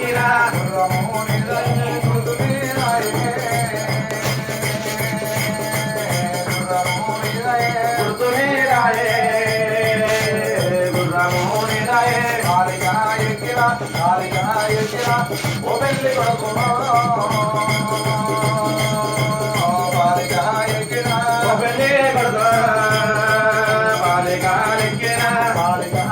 ఎక్కినా గుర్తునే రాయే గుర్రమోని రాయే కాలిగా ఎక్కినా ఓ పెళ్లి కొడుకు కాలిగా ఎక్కినా ఓ పెళ్లి కొడుకు కాలిగా ఎక్కినా కాలిగా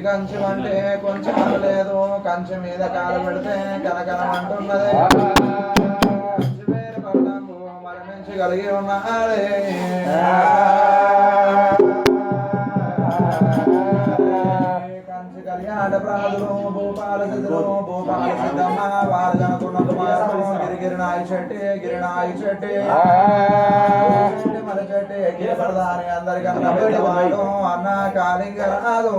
కంచెం అంటే కొంచెం లేదు కంచె మీద కాలు పెడితే కనకనమంటున్నది కంచె పేరు పడ్డాము మరణించి కలిగి ఉన్నాడే కంచె కళ్యాణ ప్రాదులు భూపాల సిద్ధులు భూపాల సిద్ధమ్మ వారు కనుకున్న గిరినాయి చెట్టి మన చెట్టి గిరిపడదాని అందరికన్నా పెద్దవాడు అన్న కాలింగ రాదు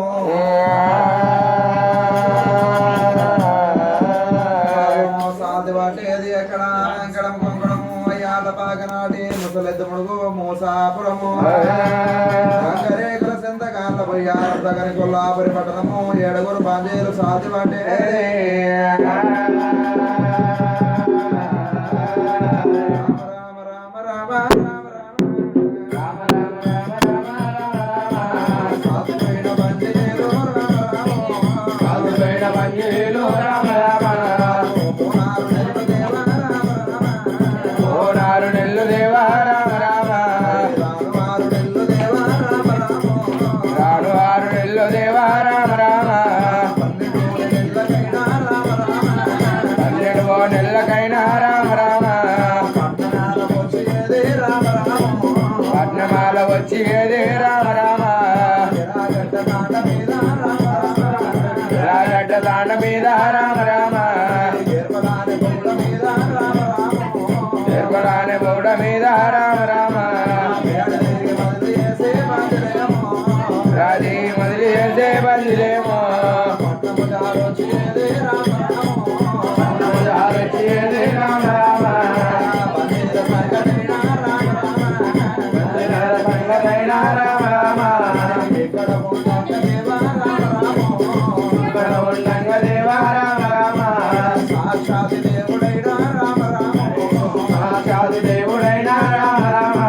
సాధి పట్టేది ఎక్కడ అంకడం కొంకడము అయ్యాల పాకనాటి ముసలెద్దు ముడుగు మూసాపురము రేకుల సెంతకాళ్ళ పోయారు దగ్గరి కొల్లాపురి పట్టణము ఏడుగురు బాంజీలు సాధి పట్టేది పట్నమాల వచ్చేదే రామ రామ రాగడ్డ తాండ మీద రామ రామ ఎరుకలానే బౌడ మీద రామ రామ రాజీ మొదలు చేసే బదిలేమో వచ్చేదే రామ రామ సాక్షాత్ దేవుడైనా రామ రామ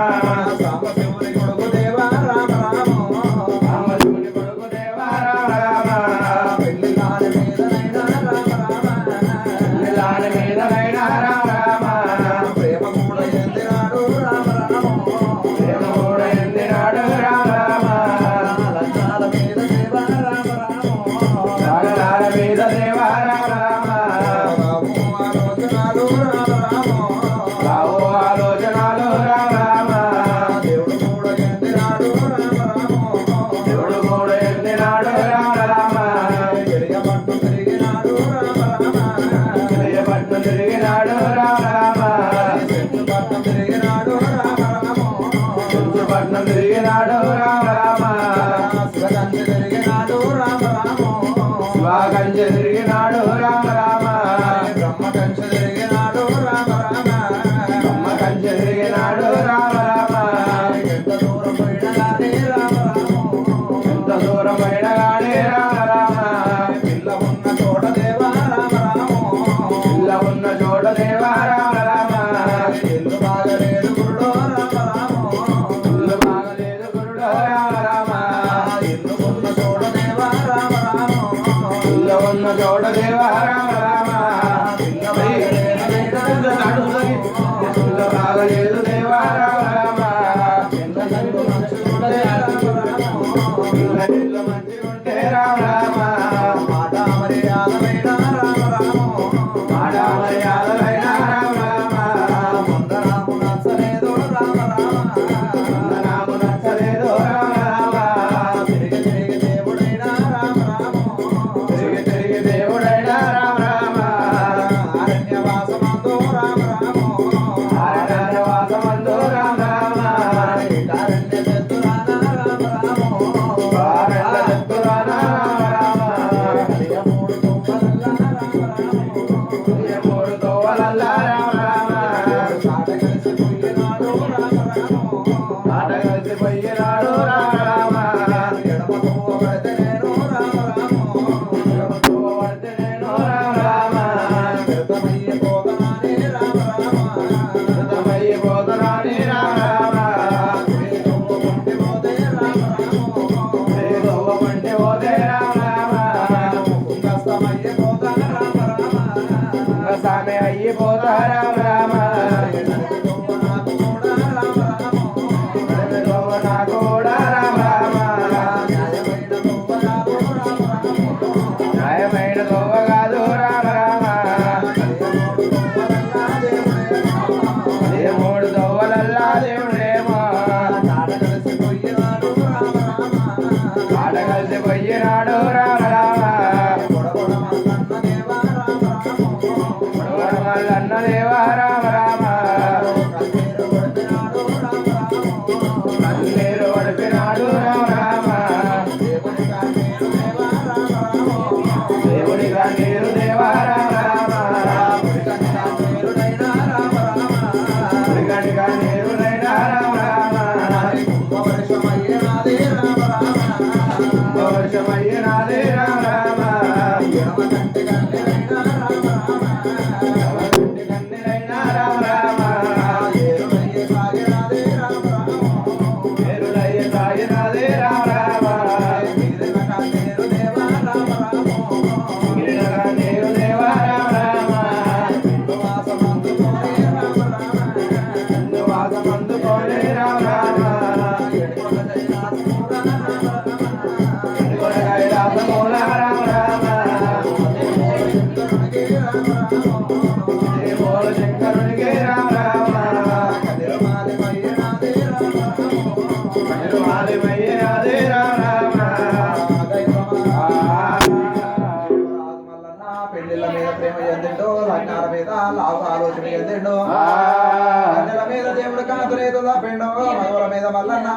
గంజల మీద దేవుడు కాతులేదు తప్పిండు మగవుల మీద మల్లన్న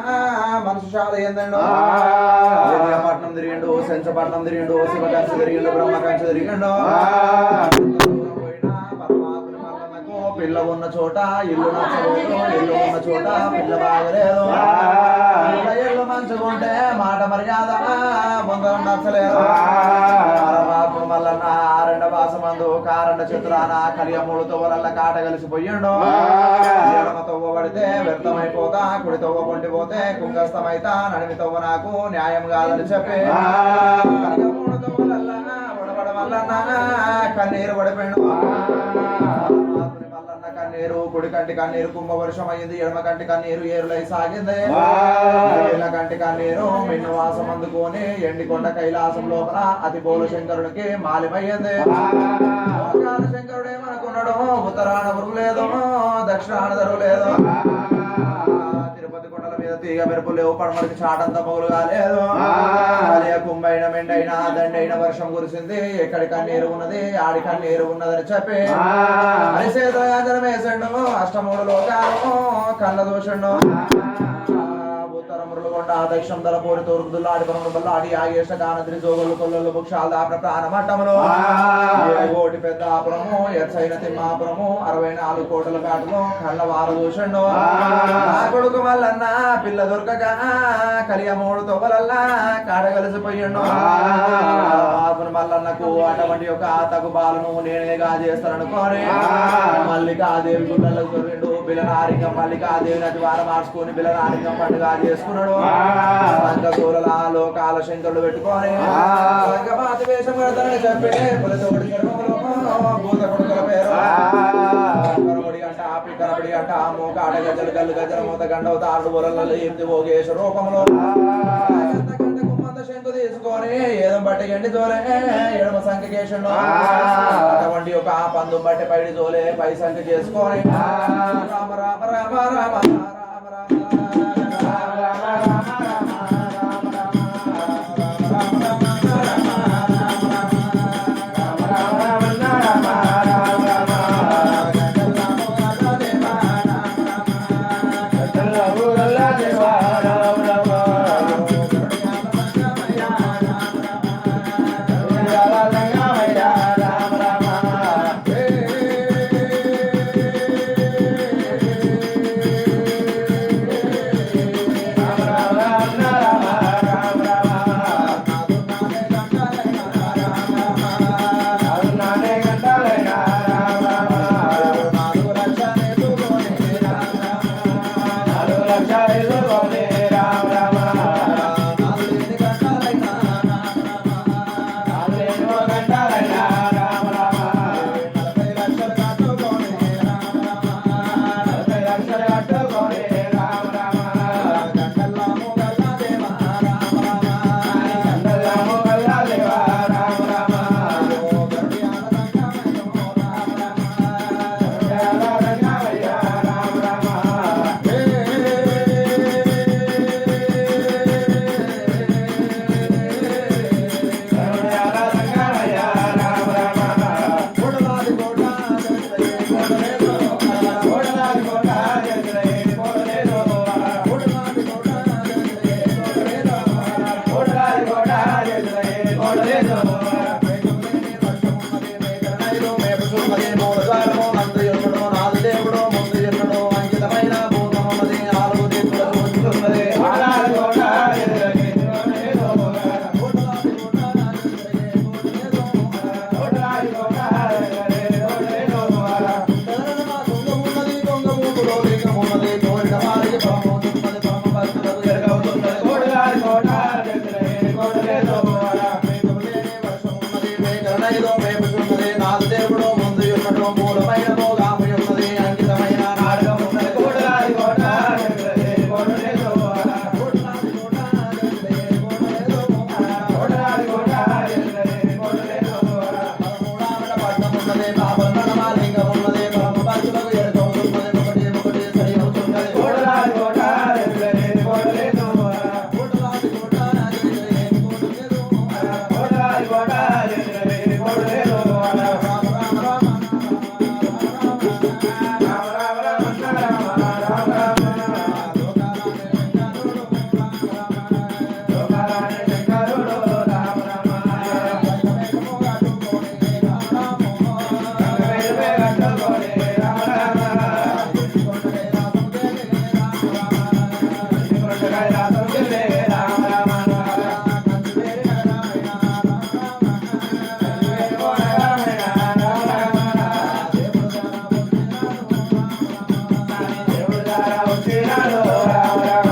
మనసు చాలా ఏందండు పట్నం తిరిగిండు సెంచపట్నం తిరిగిండు శివకంచ తిరిగిండు బ్రహ్మకంచ తిరిగిండు పిల్ల ఉన్న చోట ఇల్లు నచ్చలేదు ఇల్లు ఉన్న చోట పిల్ల బాగలేదు ఇల్లు మంచుకుంటే మాట మర్యాద ముందరం నచ్చలేదు బాపు మల్లన్న ఆరండ వాసమందు కారండ చిత్రాన కలియ మూడు తవ్వలల్ల కాట కలిసిపోయిండు ఎడమ తవ్వ పడితే వ్యర్థమైపోతా కుడి తవ్వ కొండిపోతే కుంగస్తమైతా నడిమి తవ్వ నాకు న్యాయం కాదని చెప్పి కలియ మూడు తవ్వలల్ల వడబడ మల్లన్న కన్నీరు పడిపోయిండు కన్నీరు కుడి కంటి కన్నీరు కుంభ వర్షం అయింది ఎడమ కంటి కన్నీరు ఏరులై సాగింది ఏళ్ళ కంటి కన్నీరు మిన్ను వాసం అందుకొని ఎండికొండ కైలాసం లోపల అతి పోలు శంకరుడికి మాలిమయ్యింది శంకరుడు ఏమనుకున్నాడు ఉత్తరాన బరువు లేదు దక్షిణాన దరువు లేదు తిరుపతి కొండల మీద తీగ మెరుపు లేవు పడమడికి చాటంత పగులు కాలేదు కుంభైన మెండైనా దండైన వర్షం కురిసింది ఎక్కడి కన్నీరు ఉన్నది ఆడి కన్నీరు ఉన్నదని చెప్పి హరిసేద్రయాజనం వేసండు అష్టమూడు లోకాలు కళ్ళ దోషండు ఉత్తరమురులగొండ దక్షిణం దళపూరి తూర్పుదుల్లాడి పరముబల్లాడి ఆగేష కానద్రి జోగులు కొల్లలు బుక్షాల ప్రాణమట్టములు కోటి పెద్దాపురము ఎచ్చైన తిమ్మాపురము 64 కోటల పేటలో కళ్ళ వారు చూసండు నా కొడుకు మల్లన్న పిల్ల దొరకక కలియ మూడు తొవ్వలల్లా కాడ కలిసిపోయిండు మల్లన్నకు అటువంటి ఒక తగు బాలను నేనేగా చేస్తాననుకోని మల్లికాదేవి గుడ్డలకు దొరిండు బిలనారింగం మల్లికాదేవి నది వారం మార్చుకొని బిలనారింగం పండుగ చేసుకున్నాడు సంఘసూరల లోకాల శంకరుడు పెట్టుకొని సంఘపాతి వేషం కడతానని చెప్పి పులతోడి భూత కొడుకుల పేరు కరబడి అంట ఆపి కరబడి అంట మోకాడ గజలు గల్లు గజల మూత గండవ తారుడు బొరలలో ఏంది భోగేశ రూపంలో శంకు తీసుకొని ఏదో బట్టి ఎండి జోలే ఎడమ సంఖ్య కేసుడు అటువంటి ఒక పందు బట్టి పైడి జోలే పై సంఖ్య చేసుకొని రామ రామ రామ రామ వచ్చినాడు రామ రామ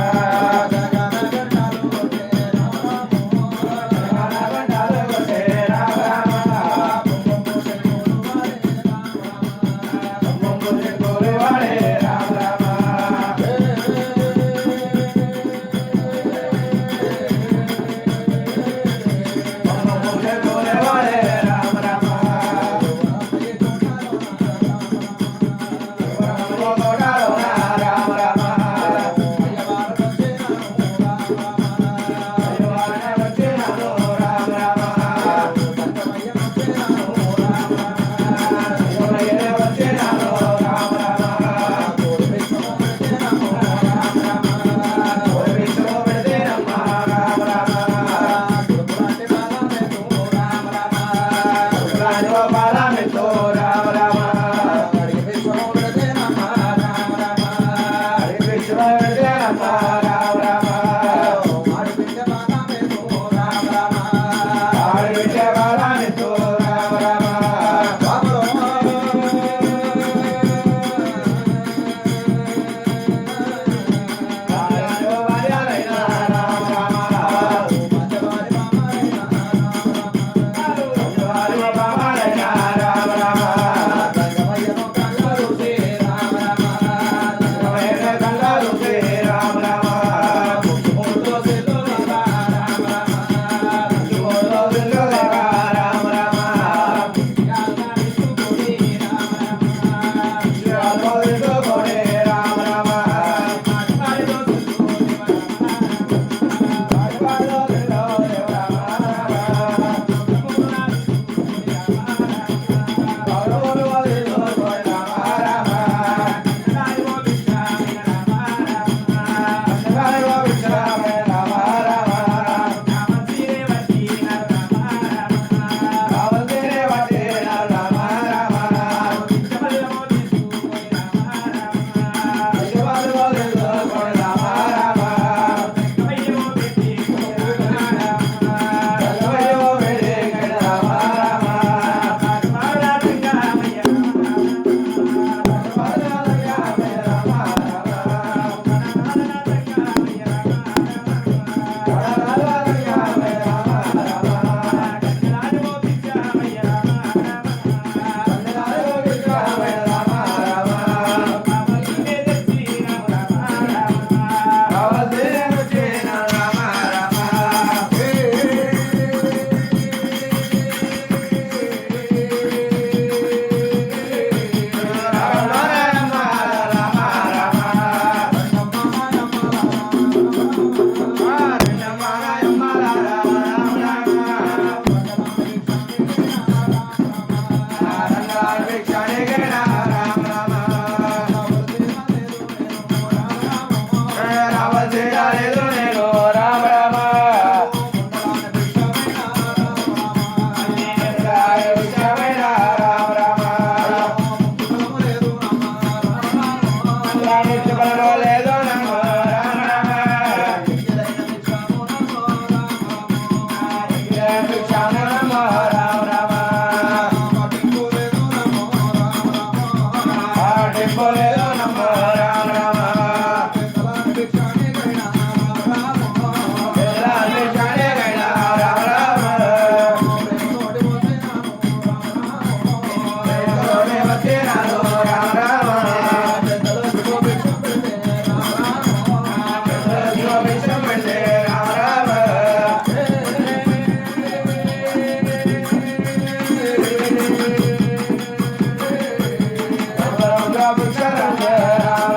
రామ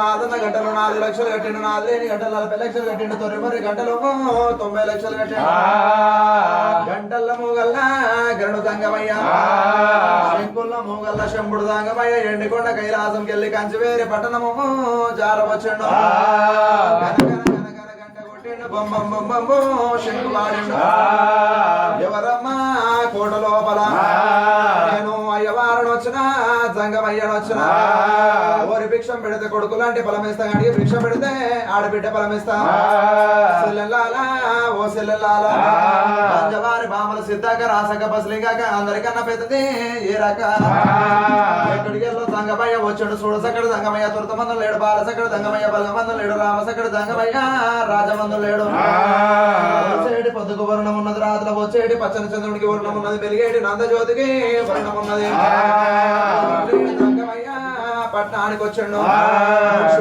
నాదన్న గంటలు 4 లక్షలు కట్టిండు నాది లేని గంటలు 40 లక్షలు కట్టిండు తొమ్మిది గంటలు 90 లక్షలు కట్టిండు గంటల మూగల్ల గరుడు తంగమయ్య శంకుల్ల మూగల్ల శంభుడు తంగమయ్య ఎండికొండ కైలాసంకి వెళ్ళి కంచివేరి పట్టణము జారవచ్చుండు గంట కొట్టిండు బొమ్మం బొమ్మము శంకు వాడిండు ఎవరమ్మా కోట లోపల నేను అయ్యవారను వచ్చినా జంగమయ్యను వచ్చినా ఓరి భిక్షం పెడితే కొడుకు లాంటి ఫలమిస్తా కానీ భిక్షం పెడితే ఆడబిడ్డ ఫలమిస్తా సెల్లెల్లాలా ఓ సెల్లెల్లాలా పంజవారి బామల సిద్ధాక రాసక బస్లింగాక అందరికన్నా పెద్దది ఏ రక ఎక్కడికి వెళ్ళో జంగమయ్య వచ్చాడు చూడసక్కడు జంగమయ్య తురతమందం లేడు బాలసక్కడు జంగమయ్య బలమందం లేడు రామసక్కడు జంగమయ్య రాజమందం లేడు వచ్చేటి పొద్దుకు వర్ణం ఉన్నది రాత్రి వచ్చేటి పచ్చని చంద్రుడికి వర్ణం ఉన్నది వెలిగేటి నందజ్యోతికి వర్ణం ఉన్నది పట్టణానికి వచ్చాడు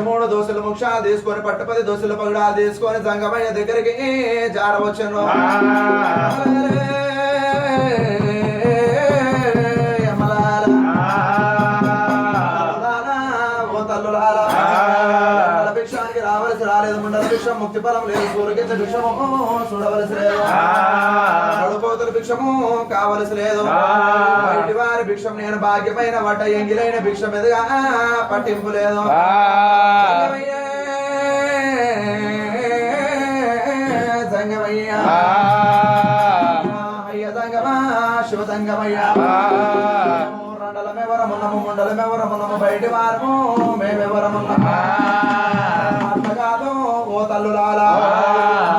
3 దోశలు ముక్షాలు తీసుకొని పట్టు 10 దోశలు పగడాలు తీసుకొని జంగమయ్య దగ్గరికి జారవచ్చాను ఓ తల్లులారా భిక్షానికి రావలసి రాలేదు ముండల భిక్షం ముక్తి ఫలం లేదు సూర్యకింద భిక్షము చూడవలసి లేదు అడుకోతల భిక్షము కావలసి లేదు బయటి వారి భిక్షం నేను భాగ్యమైన వడ్డ ఎంగిలైన భిక్షం ఎదుగా పట్టింపు లేదు సంగమయ్య అయ్య సంగమా శివ సంగమయ్య రండలమెవరమున్నము ముండలమెవరమున్నము బయటి వారము మేమెవరమున్నము కాదు ఓ తల్లులాలా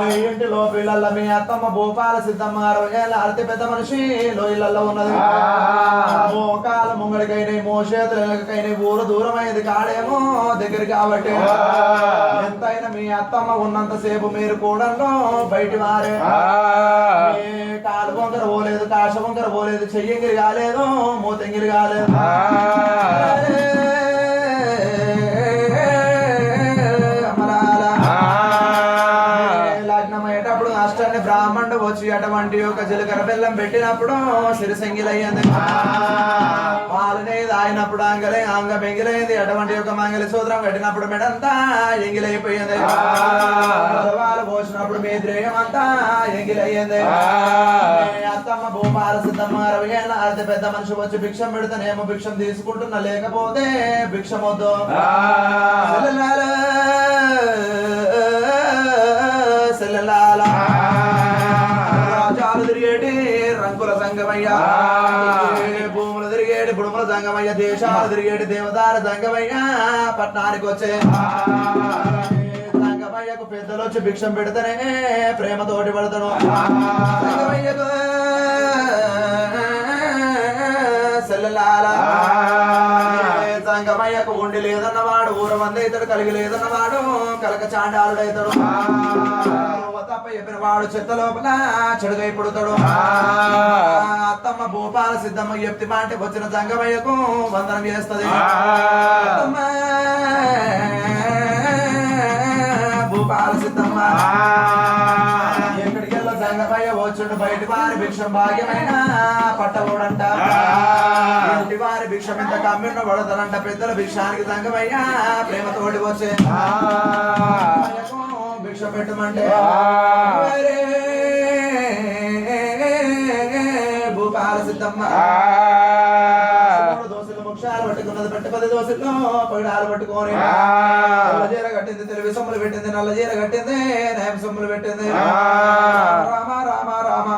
మీ ఇంటిలో పిల్లల మీ అత్తమ్మ భూపాల సిద్ధమ్మ 60 ఏళ్ళ అతి పెద్ద మనిషి లోయలలో ఉన్నది మోకాలు ముంగడికైనాయి మోచేతులకైనాయి ఊరు దూరమైంది కాడేమో దగ్గర కాబట్టి ఎంతైనా మీ అత్తమ్మ ఉన్నంత సేపు మీరు కూడంలో బయటి వారే కాలు వంకర పోలేదు కాశ వంకర పోలేదు చెయ్యంగిరి కాలేదు మూతంగిరి కాలేదు లగ్నమయ్యేటప్పుడు అష్టాన్ని బ్రాహ్మణుడు వచ్చి అటువంటి ఒక జీలకర్ర బెల్లం పెట్టినప్పుడు సిరిసంగిలయ్యింది పాలనేది ఆయనప్పుడు అంగ బెంగిలైంది అటువంటి ఒక మంగళ సూత్రం కట్టినప్పుడు మెడంతా ఎంగిలైపోయింది వాళ్ళు పోసినప్పుడు మీ ద్రేయం అంతా ఎంగిలయ్యింది అత్తమ్మ భూపాల సిద్ధమ్మ 60 ఏళ్ళ అతి పెద్ద మనిషి వచ్చి భిక్షం పెడితేనేమో భిక్షం తీసుకుంటున్నా లేకపోతే భిక్షం వద్దు రాజాలు తిరిగేటి రంగుల సంగమయ్య భూములు తిరిగేటి బుడుముల సంగమయ్య దేశాలు తిరిగేటి దేవతాల సంగమయ్య పట్టణానికి వచ్చే సంగమయ్యకు పెద్దలు వచ్చి భిక్షం పెడితేనే ప్రేమతోటి పడతాడు సంగమయ్యకు సెల్లలాలా సంగమయ్యకు ఉండి లేదన్నవాడు ఊర మంది ఇతడు కలిగి లేదన్నవాడు కలక చాండాలుడైతాడు తప్ప చెప్పిన వాడు చెత్త లోపల చెడుగై పుడతాడు అత్తమ్మ భూపాల సిద్ధమ్మ చెప్తి మాట వచ్చిన సంగమయ్యకు వందనం చేస్తుంది భూపాల సిద్ధమ్మ ఎక్కడికి వెళ్ళ సంగమయ్య వచ్చుండు బయటి వారి భిక్షం భాగ్యమైన పట్టబోడంట ఇంటి వారి భిక్షం ఇంత కమ్మిన పడతారంట పెద్దల భిక్షానికి సంగమయ్య ప్రేమతోటి వచ్చే భిక్ష పెట్టమంటే భూపాల సిద్ధమ్మ 3 దోశలు ముక్షాలు పట్టుకున్నది పెట్టి 10 దోశల్లో పగడాలు పట్టుకొని నల్ల చీర కట్టింది తెలుగు సొమ్ములు పెట్టింది నల్ల చీర కట్టింది నయం సొమ్ములు పెట్టింది రామ రామ రామ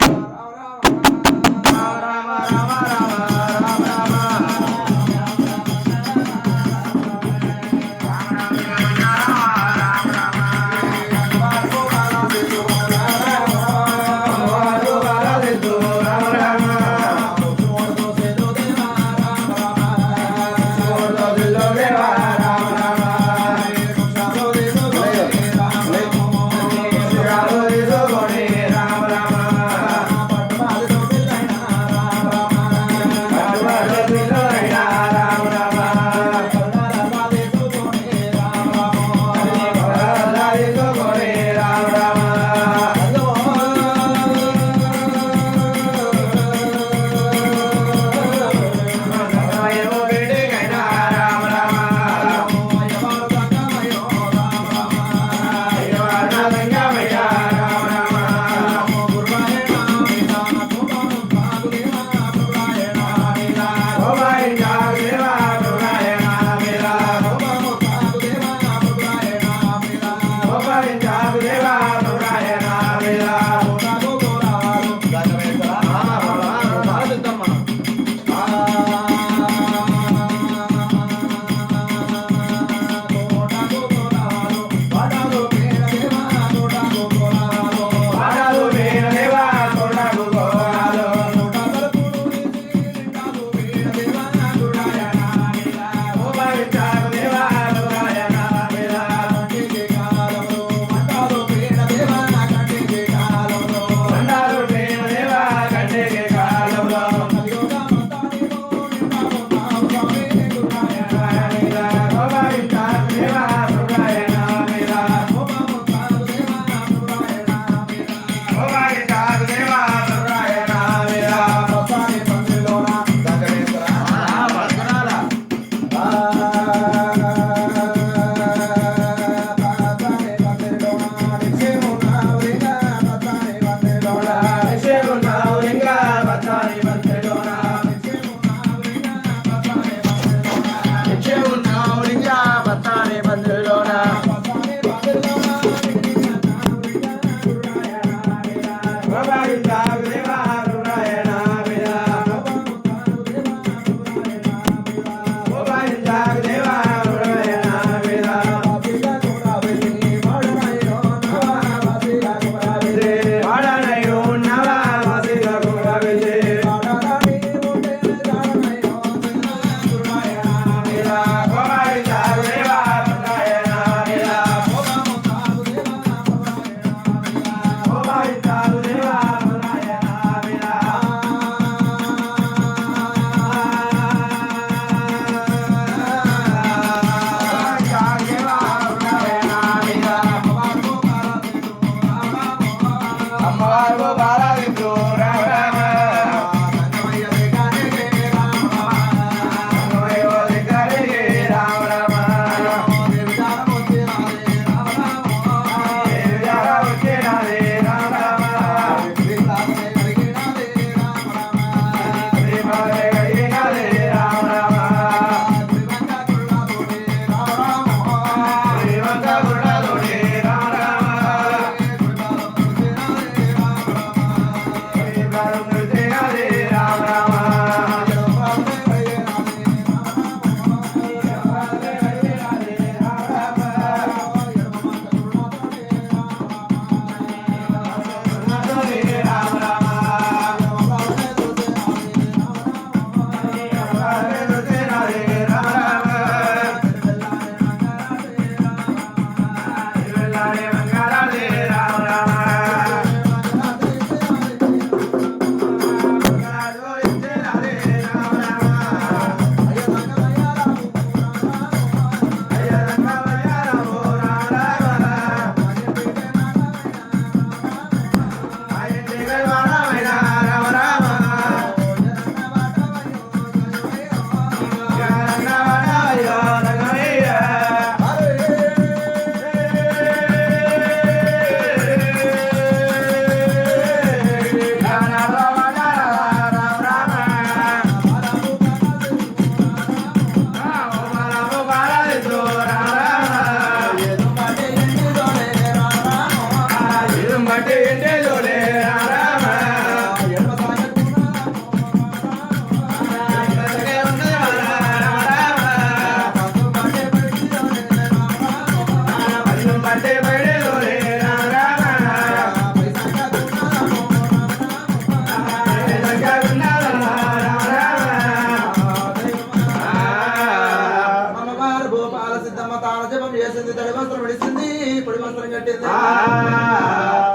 తాన జపం చేసింది తడి వస్త్రం విడిసింది పొడి వస్త్రం కట్టింది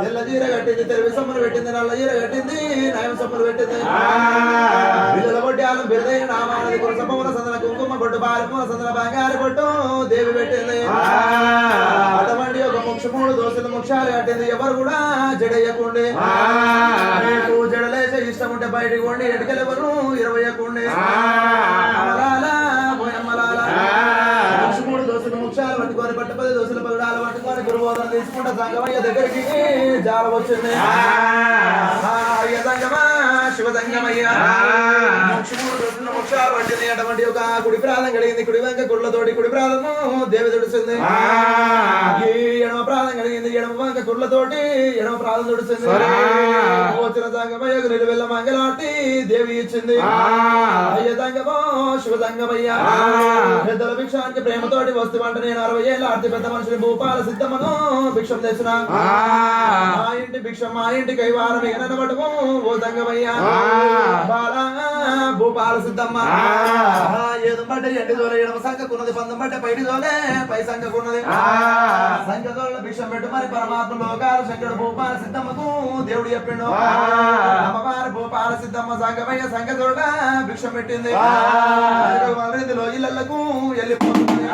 తెల్ల జీర కట్టింది తెరవి సొమ్ములు పెట్టింది నల్ల జీర కట్టింది నయం సొమ్ములు పెట్టింది పిల్లల బొడ్డాలం బిరుదైన నామానది కురసపముల సందన కుంకుమ బొట్టు పారిపూల సందన బంగారు బొట్టు దేవి పెట్టింది అటువంటి ఒక ముక్షముడు దోషులు ముక్షాలు కట్టింది ఎవరు కూడా జడయ్యకుండే జడలేసే ఇష్టం ఉంటే బయటికి కొండి ఎటుకెళ్ళెవరు 20 కుండే ముక్షముడు దోషులు ముక్షాలు పట్టుకొని పట్టుపది దోషులు పగడాలు పట్టుకొని గురుబోధన తీసుకుంటే సంగమయ్య దగ్గరికి జాల వచ్చింది అయ్య సంగమా శివ సంగమయ్య ముక్షముడు దోషులు ముక్షాలు పట్టింది అటువంటి ఒక కుడి ప్రాణం కలిగింది కుడి వెంక కుళ్ళతోటి కుడి ప్రాణము దేవి తుడిచింది ఎడమ ప్రాణం కలిగింది ఎడమ వంక కుళ్ళతోటి ఎడమ ప్రాణం తుడిచింది వచ్చిన సంగమయ్యకు నిలువెల్ల మంగళాటి దేవి ఇచ్చింది అయ్య సంగమో శివ సంగమయ్య పెద్దల భిక్షానికి ప్రేమతోటి వస్తువంట నేను 60 ఏళ్ళ ఆర్తి పెద్ద మనుషులు భూపాల సిద్ధమ్మను భిక్షం తెచ్చిన మా ఇంటి భిక్షం మా ఇంటి కైవారం ఎనబడము ఓ సంగమయ్య బాల భూపాల సిద్ధమ్మ ఏదో బట్ట ఎండి దోలే ఎడమ సంఖకున్నది పందం బట్ట పైడి దోలే పై సంఖకున్నది సంఖ్యదోళ్ళ భిక్షం పెట్టు మరి పరమాత్మ లోకాలు శంకరుడు భూపాల సిద్ధమ్మకు దేవుడు చెప్పిండు అమ్మవారి భూపాల సిద్ధమ్మ సంగమయ్య సంఖ్యదోళ్ళ భిక్షం పెట్టింది ఇళ్లకు వెళ్ళిపోతుంది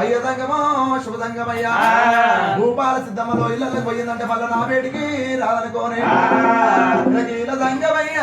అయ్య సంగమో శుభ సంగమయ్య భూపాల సిద్ధమ్మలో ఇళ్లకు పోయిందంటే మళ్ళీ నా వేడికి రాదనుకోని సంగమయ్య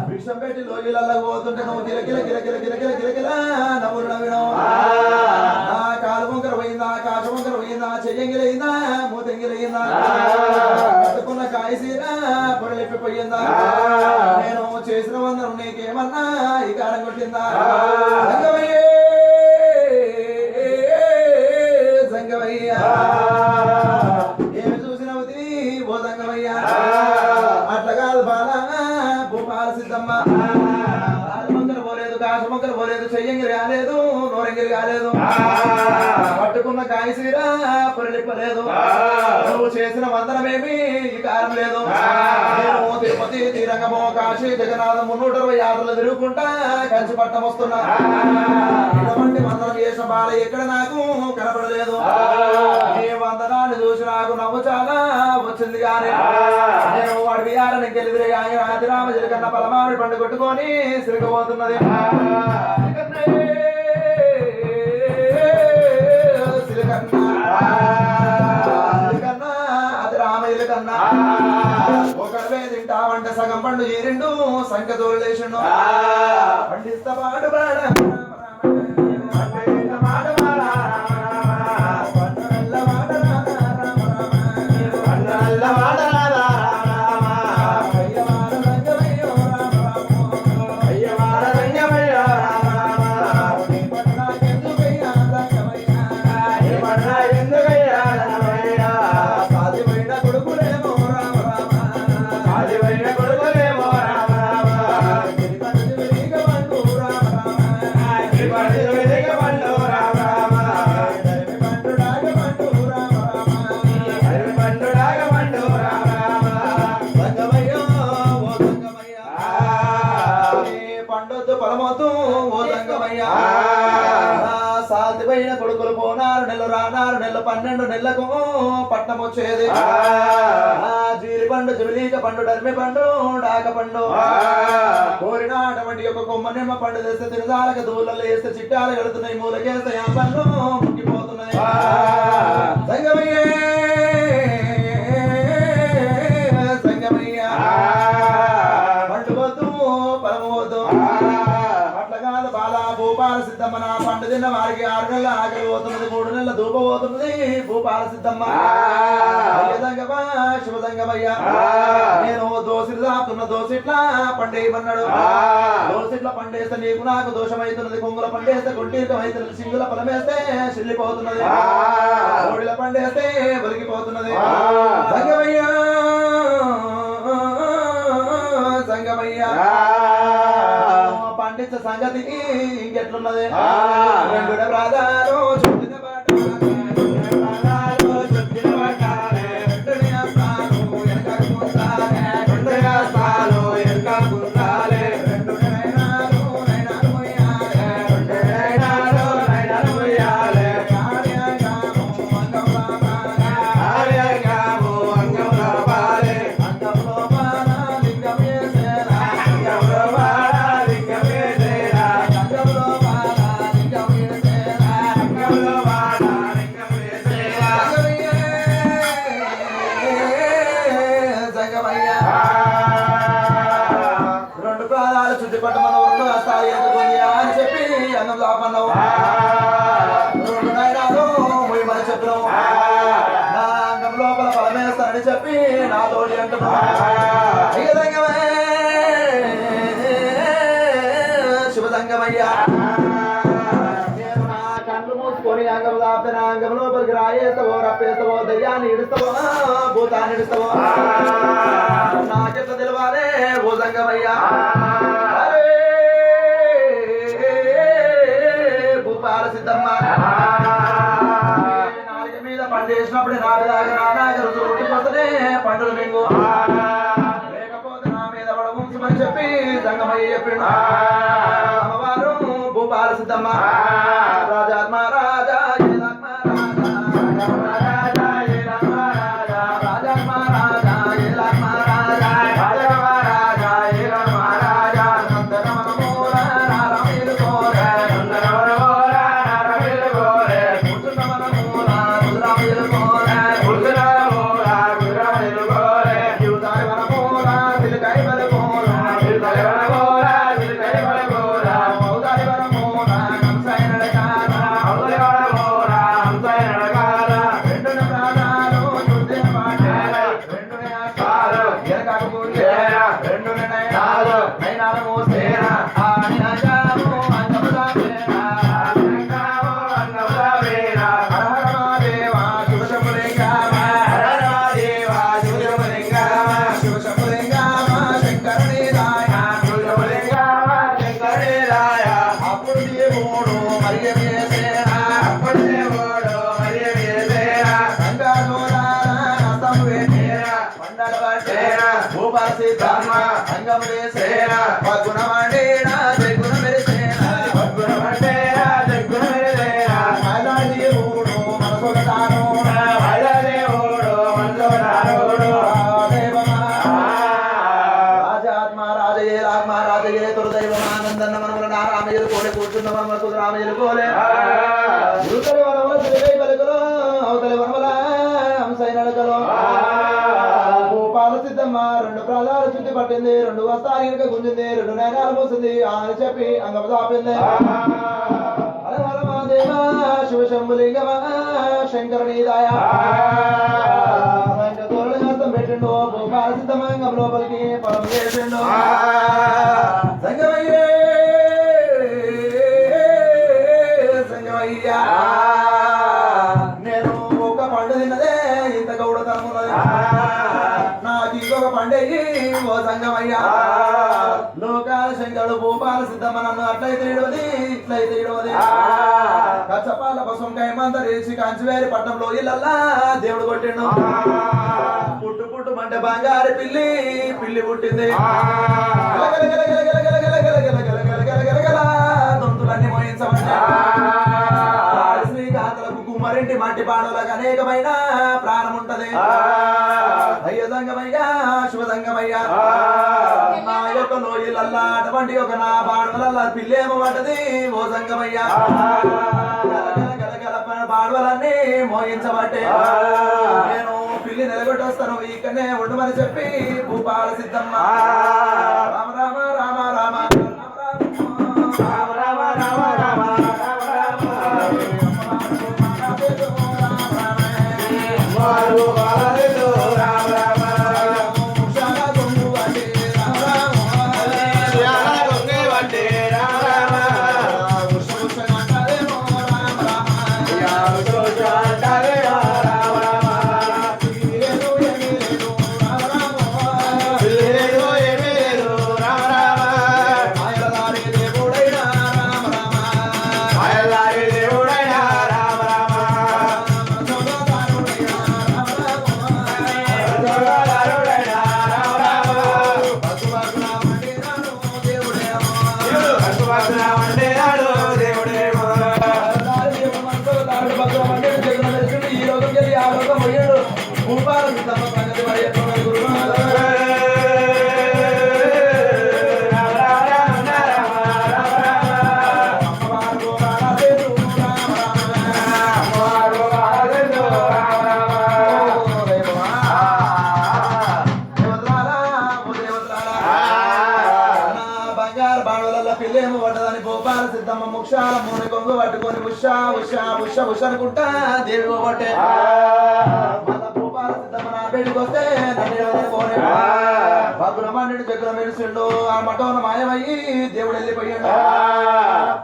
భిక్షం పెట్టి లోయలలో పోతుంటే నువ్వు కిలకిల కిలకిల కిలకిల కిలకిల నవ్వులు నవ్వినావు కాలు వంకర పోయిందా కాశ వంకర పోయిందా చెయ్యంగిలైందా మూతంగిలైందా కట్టుకున్న కాయసీర పొడలిప్పిపోయిందా నేను చేసిన వందరం నీకేమన్నా ఈ కారం కొట్టిందా సంగమయ్యే సంగమయ్య ఏమి చూసినవు ఓ సంగమయ్య అట్లా కాదు బాల భూపాల సిద్ధమ్మ మొక్కలు పోలేదు కాశ మొక్కలు పోలేదు చెయ్యంగిరి కాలేదు నోరంగిరి కాలేదు పట్టుకున్న కాయసీర పొరలిప్పలేదు నువ్వు చేసిన వందనమేమి ఈ కారం లేదు నేను తిరుపతి తీరంగమో కాశీ జగన్నాథం 360 యాత్రలు తిరుగుకుంటా కంచి పట్టం వస్తున్నా ఇటువంటి వందనం చేసిన బాల ఎక్కడ నాకు కనపడలేదు ఏ వందనాన్ని చూసి నాకు నవ్వు చాలా వచ్చింది కానీ నేను వాడి బియ్యారానికి వెళ్ళి ఆదిరామ చిలకన్న పలమామిడి పండు కొట్టుకొని సిరికపోతున్నది అది రామయ్యల కన్నా ఒకవే తింటావంటే సగం పండు ఈ 2 సంఖ్య తోలేసిండు పండిస్తా పాడు బాడ సాల్తిపోయిన కొడుకులు పోనారు నెలలు రానారు నెలలు 12 నెలలకు పట్నం వచ్చేది జీలి పండు జులిక పండు డర్మి పండు డాక పండు కోరిన అటువంటి ఒక కొమ్మనిమ్మ పండు తెస్తే తిరుదాలకు దూళ్ళలో వేస్తే చిట్టాలు కడుతున్నాయి మూలకేస్తే పండ్లు ముక్కిపోతున్నాయి సంగమయ్యే సంగమయ్య పండు వద్దు పరమ వద్దు అట్లా కాదు బాలా భూపాల సిద్ధమ్మ నా పండు తిన్న వారికి 6 నెలల ఆగ నెలలు పోతున్నది 3 నెలల ధూప పోతున్నది భూపాల సిద్ధమ్మ సంగమా శివసంగమయ్య నేను దోసిలు దాకున్న దోసిట్లా పండేయమన్నాడు దోసిట్ల పండేస్తే నీకు నాకు దోషమైతున్నది కొంగుల పండేస్తే గుంటీకమైతున్నది సింగుల ఫలమేస్తే చిల్లిపోతున్నది కోడిల పండేస్తే ఒలిగిపోతున్నది సంగమయ్య సంగమయ్య పండించ సంగతికి ఇంకెట్లున్నది రెండు ప్రాధాలు చుట్టిన లోపల ఫలమేస్తానని చెప్పి నా తోడి అంటున్నా శివసంగమయ్యా నేను నా కళ్ళు మూసుకొని అంగం దాపిన అంగం లోపలికి రాయేస్తావో రప్పేస్తావో దయ్యాన్ని ఇడుస్తావో భూతాన్ని ఇడుస్తావో నాకెట్లా తెలివాలే ఓ సంగమయ్యా భూపాల సిద్ధమ్మ పండేసినప్పుడు నాగరు రుచిపోతనే పండుగ మింగు లేకపోతే నా మీద పడముంచమని చెప్పి సంగమయ్య చెప్పిండు అమ్మవారు భూపాల సిద్ధమ్మ రాజాత్మరాజా కూర్చున్న మనకు రామయ్యలు కోలే యువతలి వనముల తిరిగై పలుకులో అవతలి వనముల హంసైనడకలో భూపాల సిద్ధమ్మ 2 ప్రాణాలు చుట్టి పట్టింది 2 వస్తాలు ఇనుక గుంజింది 2 నయనాలు మూసింది అని చెప్పి అంగం చాపింది హరహరమహాదేవ శివ శంభులింగమ శంకరనీదాయ తోరణ హస్తం పెట్టిండు భూపాల సిద్ధమ్మ అంగం లోపలికి పొలం చేసిండు సంగమయ్యే నేను ఒక పండు తిన్నదే ఇంత గౌడతనమున్నది నాకు ఇంకొక పండేయి ఓ సంగమయ్యా లోకాల శంకరుడు భూపాల సిద్ధమ్మ నన్ను అట్లయితే ఇడవది ఇట్లయితే ఇడవది కచ్చపాల పసం కైమంత రేసి కంచివేరి పట్టణంలో ఇళ్ళల్లా దేవుడు కొట్టిండు పుట్టు పుట్టు మంటే బంగారు పిల్లి పిల్లి పుట్టింది దొంతులన్నీ మోయించమన్నా శ్రీకాంతలకు కుమ్మరింటి మట్టి పాడలకు అనేకమైన ప్రాణం ఉంటది అయ్య సంగమయ్య శివ సంగమయ్య నా యొక్క లోయలల్లా అటువంటి ఒక నా పాడవలల్లా పిల్లేమో పడ్డది ఓ సంగమయ్య పాడవలన్నీ మోయించబట్టే నేను పిల్లి నిలబెట్టొస్తాను ఇక్కడనే ఉండమని చెప్పి భూపాల సిద్ధమ్మ రామ రామ రామ రామ రామ రామ రామ రామ రామ రామ గోపాలరెడ్డి రామ రామ ముషాల గొంగు అంటే రామ రామ శ్యాల గొంగే వడ్డే రామ రామ ఉష ఉష అంటారేమో రామ రామ యారు చోట అంటారే రామ రామ ఏదో ఏమీ లేదు రామ రామ లేదు ఏమీ లేదు రామ రామ మాయదారి దేవుడైనా రామ రామ మాయదారి దేవుడైనా రామ రామ సోదరుడైనా రామ రామ జగదారుడైనా రామ రామ పశుపక్షుల మండినాడు దేవుడేమో కట్టుబడిన వండే నాడు దేవుడేమో దేవుడు మనసులో తాడు భక్తుల మండి జగన్ వెలిసిండు ఈ లోకం వెళ్ళి ఆ లోకం పోయాడు భూపాల సిద్ధమ్మ సంగతి మరి ఎట్లా గురునాథ రామ రామ రామ రామ రామ అమ్మవారు గోపాలదేవు రామ రామ అమ్మవారు గోపాలరెడ్డి రామ రామ దేవమా దేవతలారా ఓ దేవతలారా నా బంగారు బాణుల పిల్లేమో పడ్డదని భూపాల సిద్ధమ్మ ముక్షాల మూని కొంగు పట్టుకొని ఉషా ఉషా ఉష ఉష అనుకుంటా దేవి పోగొట్టే మళ్ళా భూపాల సిద్ధమ్మ నా బయటికి వస్తే నన్ను పోనే భద్రమణుడు జగ్గుల మెరిసిండు ఆ మఠంలో మాయమయ్యి దేవుడు వెళ్ళిపోయాడు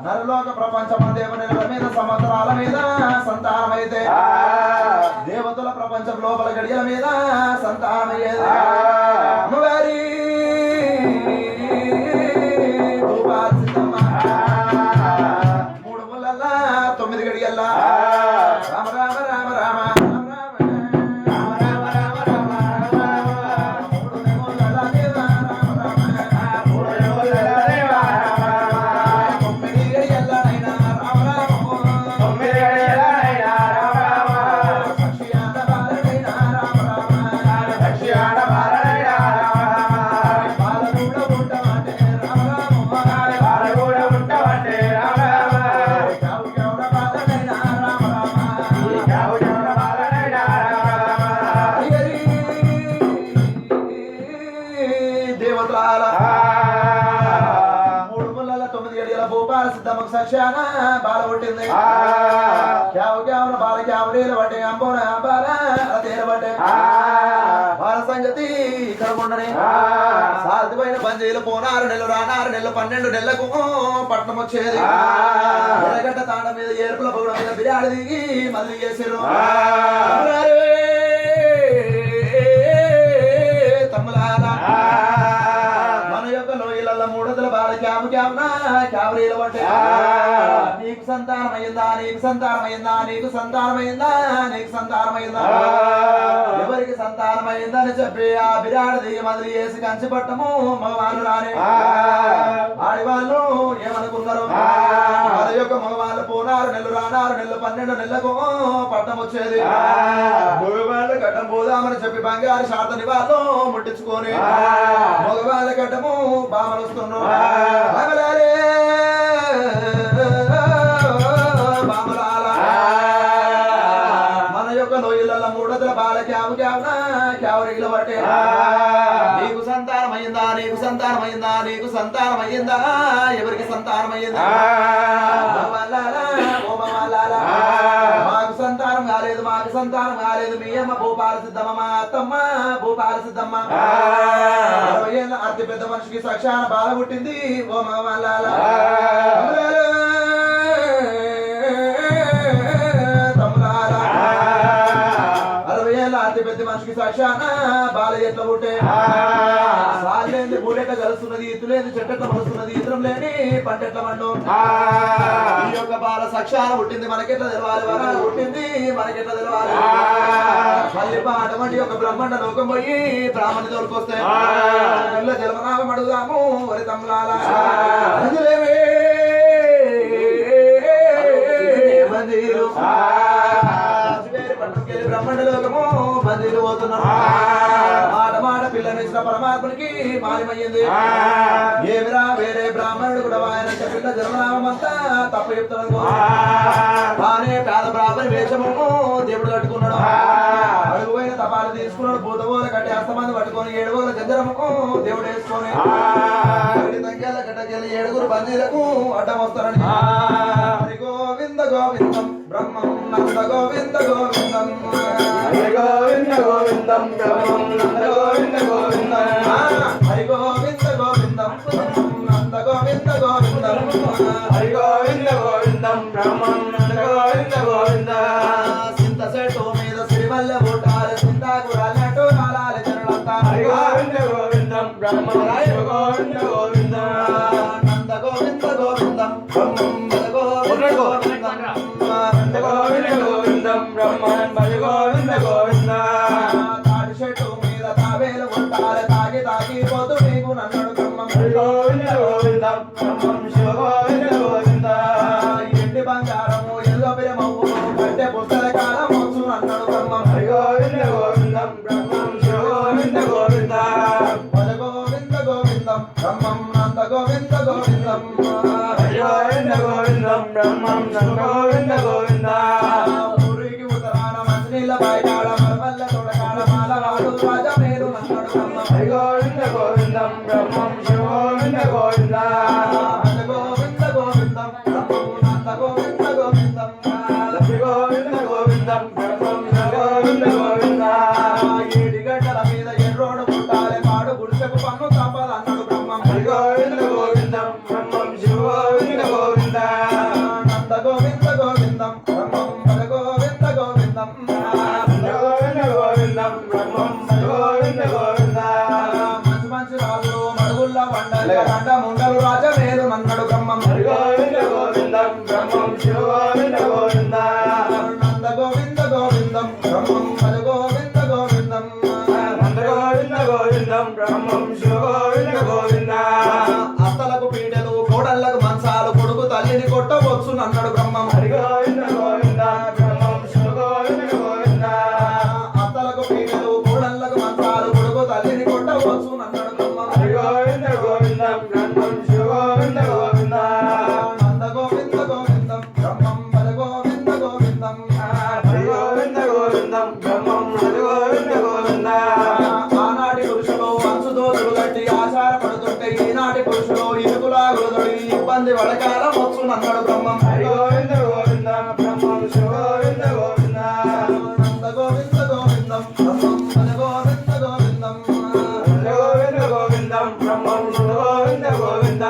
నరలోక ప్రపంచం దేవుని నెలల మీద సంవత్సరాల మీద సంతానమైతే దేవతల ప్రపంచం లోపల గడియల మీద సంతానమయ్యేది అమ్మవారి భూపాల సిద్ధమ్మ మూడు ముళ్ళల్లా 9 గడియల్లా రామ రామ రామ రామ రామ రామ రామ రామ రామ రామ మూడు నెమళ్ళ మీద రామ రామ మూడు రోజులైనా రామ రామ 9 గడియల్లనైనా రామ రామ 9 గడియలైనా రామ రామ సాక్షియాల బాలనైనా రామ రామ దక్షిణ భారతైనా రామ రామ బాలగూడ ఉండమంటే రామ రామ బాలగూడ ఉంటావంటే రామ రామ చావు చావున బాలనైనా రామ రామ జావు జావున బాలనైనా రామ రామ హరి దేవతలాల మూడు ముళ్ళల 9 గడియల భూపాల సిద్ధమ్మకు సాక్షాన బాల పుట్టింది క్యావు క్యావున బాల క్యావుడేల పట్టే అంబోన బాల తేల పట్టే బాల సంగతి ఇక్కడ ఉండని సాధిపోయిన పంజీలు పోనారు నెలలు రానారు నెలలు 12 నెలలకు పట్నం వచ్చేది ఎర్రగడ్డ తాండ మీద ఏర్పుల పొగడ మీద బిర్యానీ దిగి మళ్ళీ చేసిరు తమ్ములారా మన యొక్క లోయల మూడదుల బాల క్యాము క్యామున క్యావరీల పట్టే నీకు సంతానమైందా నీకు సంతానమైందా నీకు సంతానమైందా నీకు సంతానమైందా ఎవరికి సంతానమైందని చెప్పి ఆ బిరాడు దిగి మదిలి వేసి కంచి పట్టము మగవాళ్ళు రాని ఆడివాళ్ళు ఏమనుకున్నారు వాళ్ళ యొక్క మగవాళ్ళు పోనారు నెలలు రానారు నెలలు 12 నెలలకు పట్టం వచ్చేది మగవాళ్ళు గడ్డం పోదామని చెప్పి బంగారు శాతని వాళ్ళు ముట్టించుకొని మగవాళ్ళ గడ్డము బామలు వస్తున్నారు మన యొక్క లోయల మూడదుల బాల క్యావు క్యావున క్యావరీల పట్టే నీకు సంతానమైందా నీకు సంతానమైందా నీకు సంతానమైందా ఎవరికి సంతానమైందా భగవాన్లారా, ఓ భగవాన్లారా, మాకు సంతానం కాలేదు మాకు సంతానం కాలేదు మీ అమ్మ భూపాల సిద్ధమ్మ మా అత్తమ్మ భూపాల సిద్ధమ్మ 20 ఏళ్ళ అతి పెద్ద మనిషికి సాక్షాన బాల పుట్టింది ఓ భగవాన్లారా తమ్ములారా 60 ఏళ్ళ అతి పెద్ద మనిషికి సాక్షాన బాల ఎట్ల పుట్టే సాలేంది పూలెట్ల కలుస్తున్నది ఇతులేంది చెట్టెట్ల మలుస్తున్నది ఇతరం లేని పంటెట్ల మండు ఈ యొక్క బాల సాక్షాన పుట్టింది మనకెట్లా తెలవాలి వరాలు పుట్టింది మనకెట్లా తెలవాలి మళ్ళీ అటువంటి ఒక బ్రహ్మాండ లోకం పోయి బ్రాహ్మణి తోలుకొస్తే ఇళ్ళ జలమనామం అడుగుదాము వరి తమ్ములారా అందులేవే మందిరు పట్టుకెళ్ళి బ్రహ్మాండ లోకము మందిరు పోతున్నారు మాట మాట పిల్లనిచ్చిన పరమాత్మనికి మాలిమయ్యింది ఏమిరా వేరే బ్రాహ్మణుడు కూడా ఆయన పిల్ల జన్మనామం అంతా తప్ప చెప్తున్నాడు తానే పేద బ్రాహ్మణి వేషము దేవుడు కట్టుకున్నాడు అడుగుపోయిన తపాలు తీసుకున్నాడు భూతమూల కట్టి అస్తమంది పట్టుకొని 7 ఊళ్ళ జంజరము దేవుడు వేసుకొని తగ్గేళ్ళ కట్టకెళ్ళి 7 బందీలకు అడ్డం వస్తారని హరి గోవింద గోవిందం బ్రహ్మం నంద గోవింద గోవిందం హరి గోవింద గోవింద గోవిందం బ్రహ్మం నంద గోవింద గోవిందం హరి గోవింద గోవిందం నంద గోవింద గోవిందం హరి గోవింద గోవిందం బ్రహ్మం నంద గోవింద గోవింద సింత చెట్టు మీద సిరివల్ల బూటాలు సింతాకురాలట్టు నాలాల జనులంతా హరి గోవింద గోవిందం బ్రహ్మం శివ గోవింద గోవింద నంద గోవింద గోవిందం బ్రహ్మం నంద గోవింద గోవిందం నంద గోవింద గోవిందం బ్రహ్మం భజ గోవింద గోవింద తాడి చెట్టు మీద తావేలు ఉంటారు తాగి తాగి పోతు నీకు నన్నడు బ్రహ్మం హరి గోవింద గోవిందం బ్రహ్మం శివ గోవింద గోవింద ఎండి బంగారము ఎల్లో బిరమవు కట్టె పుస్తల కాలం వచ్చు అన్నాడు బ్రహ్మం హరి గోవింద గోవిందం బ్రహ్మం శివ గోవింద గోవింద భజ గోవింద గోవిందం బ్రహ్మం నంద గోవింద గోవిందం హరి గోవింద గోవిందం బ్రహ్మం నంద గోవింద గోవింద ఊరికి ఉత్తరాన మంచినీళ్ళ బయటాడ మరపల్ల తొడకాడ మాలవాడు రాజమేలు అన్నాడు బ్రహ్మం హరి గోవింద గోవిందం బ్రహ్మం శివ గోవింద గోవింద భజ గోవింద గోవిందం బ్రహ్మం నంద గోవింద గోవిందం హరి గోవింద గోవిందం బ్రహ్మం శివ గోవింద గోవింద ఏడి గడ్డల మీద ఎర్రోడు పుట్టాలే పాడు గుడిసెకు పన్ను తప్పదు అన్నాడు బ్రహ్మం హరి గోవింద గోవిందం బ్రహ్మం శివ గోవింద గోవింద నంద గోవింద గోవిందం బ్రహ్మం భజ గోవింద గోవిందం నంద గోవింద గోవిందం బ్రహ్మం శివ గోవింద గోవింద మంచి మంచి రాజులు మడుగుల్ల వండలు గండ ముండలు రాజమేలు నన్నడు బ్రహ్మం హరి గోవింద గోవిందం బ్రహ్మం శివ గోవింద గోవింద నంద గోవింద గోవిందం బ్రహ్మం భజ గోవింద గోవిందం నంద గోవింద గోవిందం బ్రహ్మం శివ గోవింద గోవింద అత్తలకు పీటలు కోడళ్ళకు మంచాలు కొడుకు తల్లిని కొట్టవచ్చు నన్నడు బ్రహ్మం హరి గోవింద గోవింద బ్రహ్మం శివ గోవింద గోవింద అత్తలకు పీటలు కోడళ్ళకు మంచాలు కొడుకు తల్లిని కొట్టవచ్చు నన్నడు బ్రహ్మం హరి గోవింద గోవిందం బ్రహ్మం శివ గోవింద గోవింద నంద గోవింద గోవిందం బ్రహ్మం భజ గోవింద గోవిందం హరి గోవింద గోవిందం బ్రహ్మం హరి గోవింద గోవింద ఆనాటి పురుషులు అంచుదోతులు కట్టి ఆచారపడుతుంటే ఈనాటి పురుషులు ఇరుకులాగులు తొడిగి ఇబ్బంది పడకాలం వచ్చు నన్నడు బ్రహ్మం హరి గోవింద గోవిందం బ్రహ్మం శివ గోవింద గోవింద నంద గోవింద గోవిందం బ్రహ్మం భజ గోవింద గోవిందం హరి గోవింద గోవిందం బ్రహ్మం శివ గోవింద గోవింద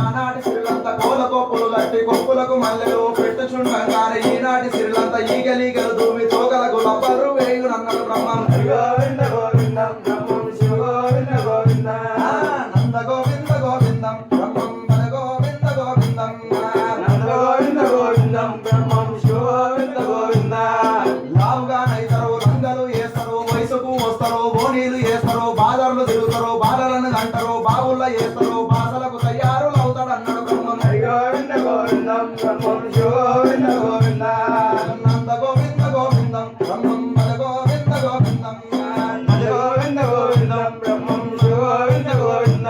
ఆనాటి సిరులంతా కోల కొప్పులు కట్టి కొప్పులకు మల్లెలు పెట్టుచుండగానే ఈనాటి సిరులంతా ఈగలీగలు దూమి తోకలకు లబ్బరు వేయు నన్నడు బ్రహ్మం హరి గోవింద గోవిందం బ్రహ్మం శివ గోవింద గోవింద నంద గోవింద గోవిందం బ్రహ్మం భజ గోవింద గోవిందం నంద గోవింద గోవిందం బ్రహ్మం శివ గోవింద గోవింద లావుగా నైతరు రంగలు వేస్తారు వయసుకు వస్తారు బోనీలు వేస్తారు బాదర్లు తిరుగుతారు బాధలను అంటారు బావుల్లో వేస్తారు బాసలకు తయారులు అవుతాడు అన్నాడు బ్రహ్మం హరి గోవింద గోవిందం బ్రహ్మం శివ గోవింద గోవింద నంద గోవింద గోవిందం బ్రహ్మం భజ గోవింద గోవిందం భజ గోవింద గోవిందం బ్రహ్మం శివ గోవింద గోవింద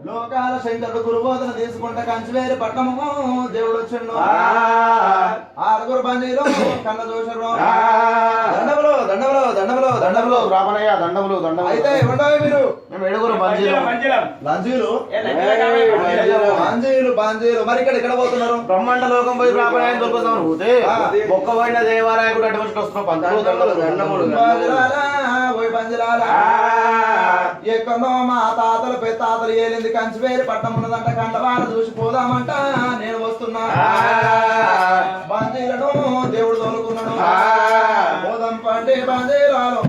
లోకాల శంకరుడు గురుబోధన తీసుకుంటే కంచివేరి పట్టణము దేవుడు వచ్చిండు ఆరుగురు బందీలు కన్న చూసరు దండములు దండములు దండములు దండములు రామనయ్య దండములు దండములు అయితే ఏమంటావు మీరు మేము ఏడుగురు బంజీలు లంజీలు బాంజీలు మరి ఇక్కడ పోతున్నారు బ్రహ్మాండ లోకం పోయి రామనయ్య దొరుకుతాం పోతే మొక్కబడిన దేవాలయ కూడా అటువంటి వస్తున్నాం పంతులు దండములు దండములు పోయి బంజీలాలా ఎక్కడో మా తాతలు పెద్ద తాతలు ఏలింది కంచివేరి పట్టం ఉన్నదంట కండవాన చూసి పోదామంట నేను వస్తున్నా బందీలను దేవుడు తోలుకున్నాడు పోదాం పండి బందీలాలు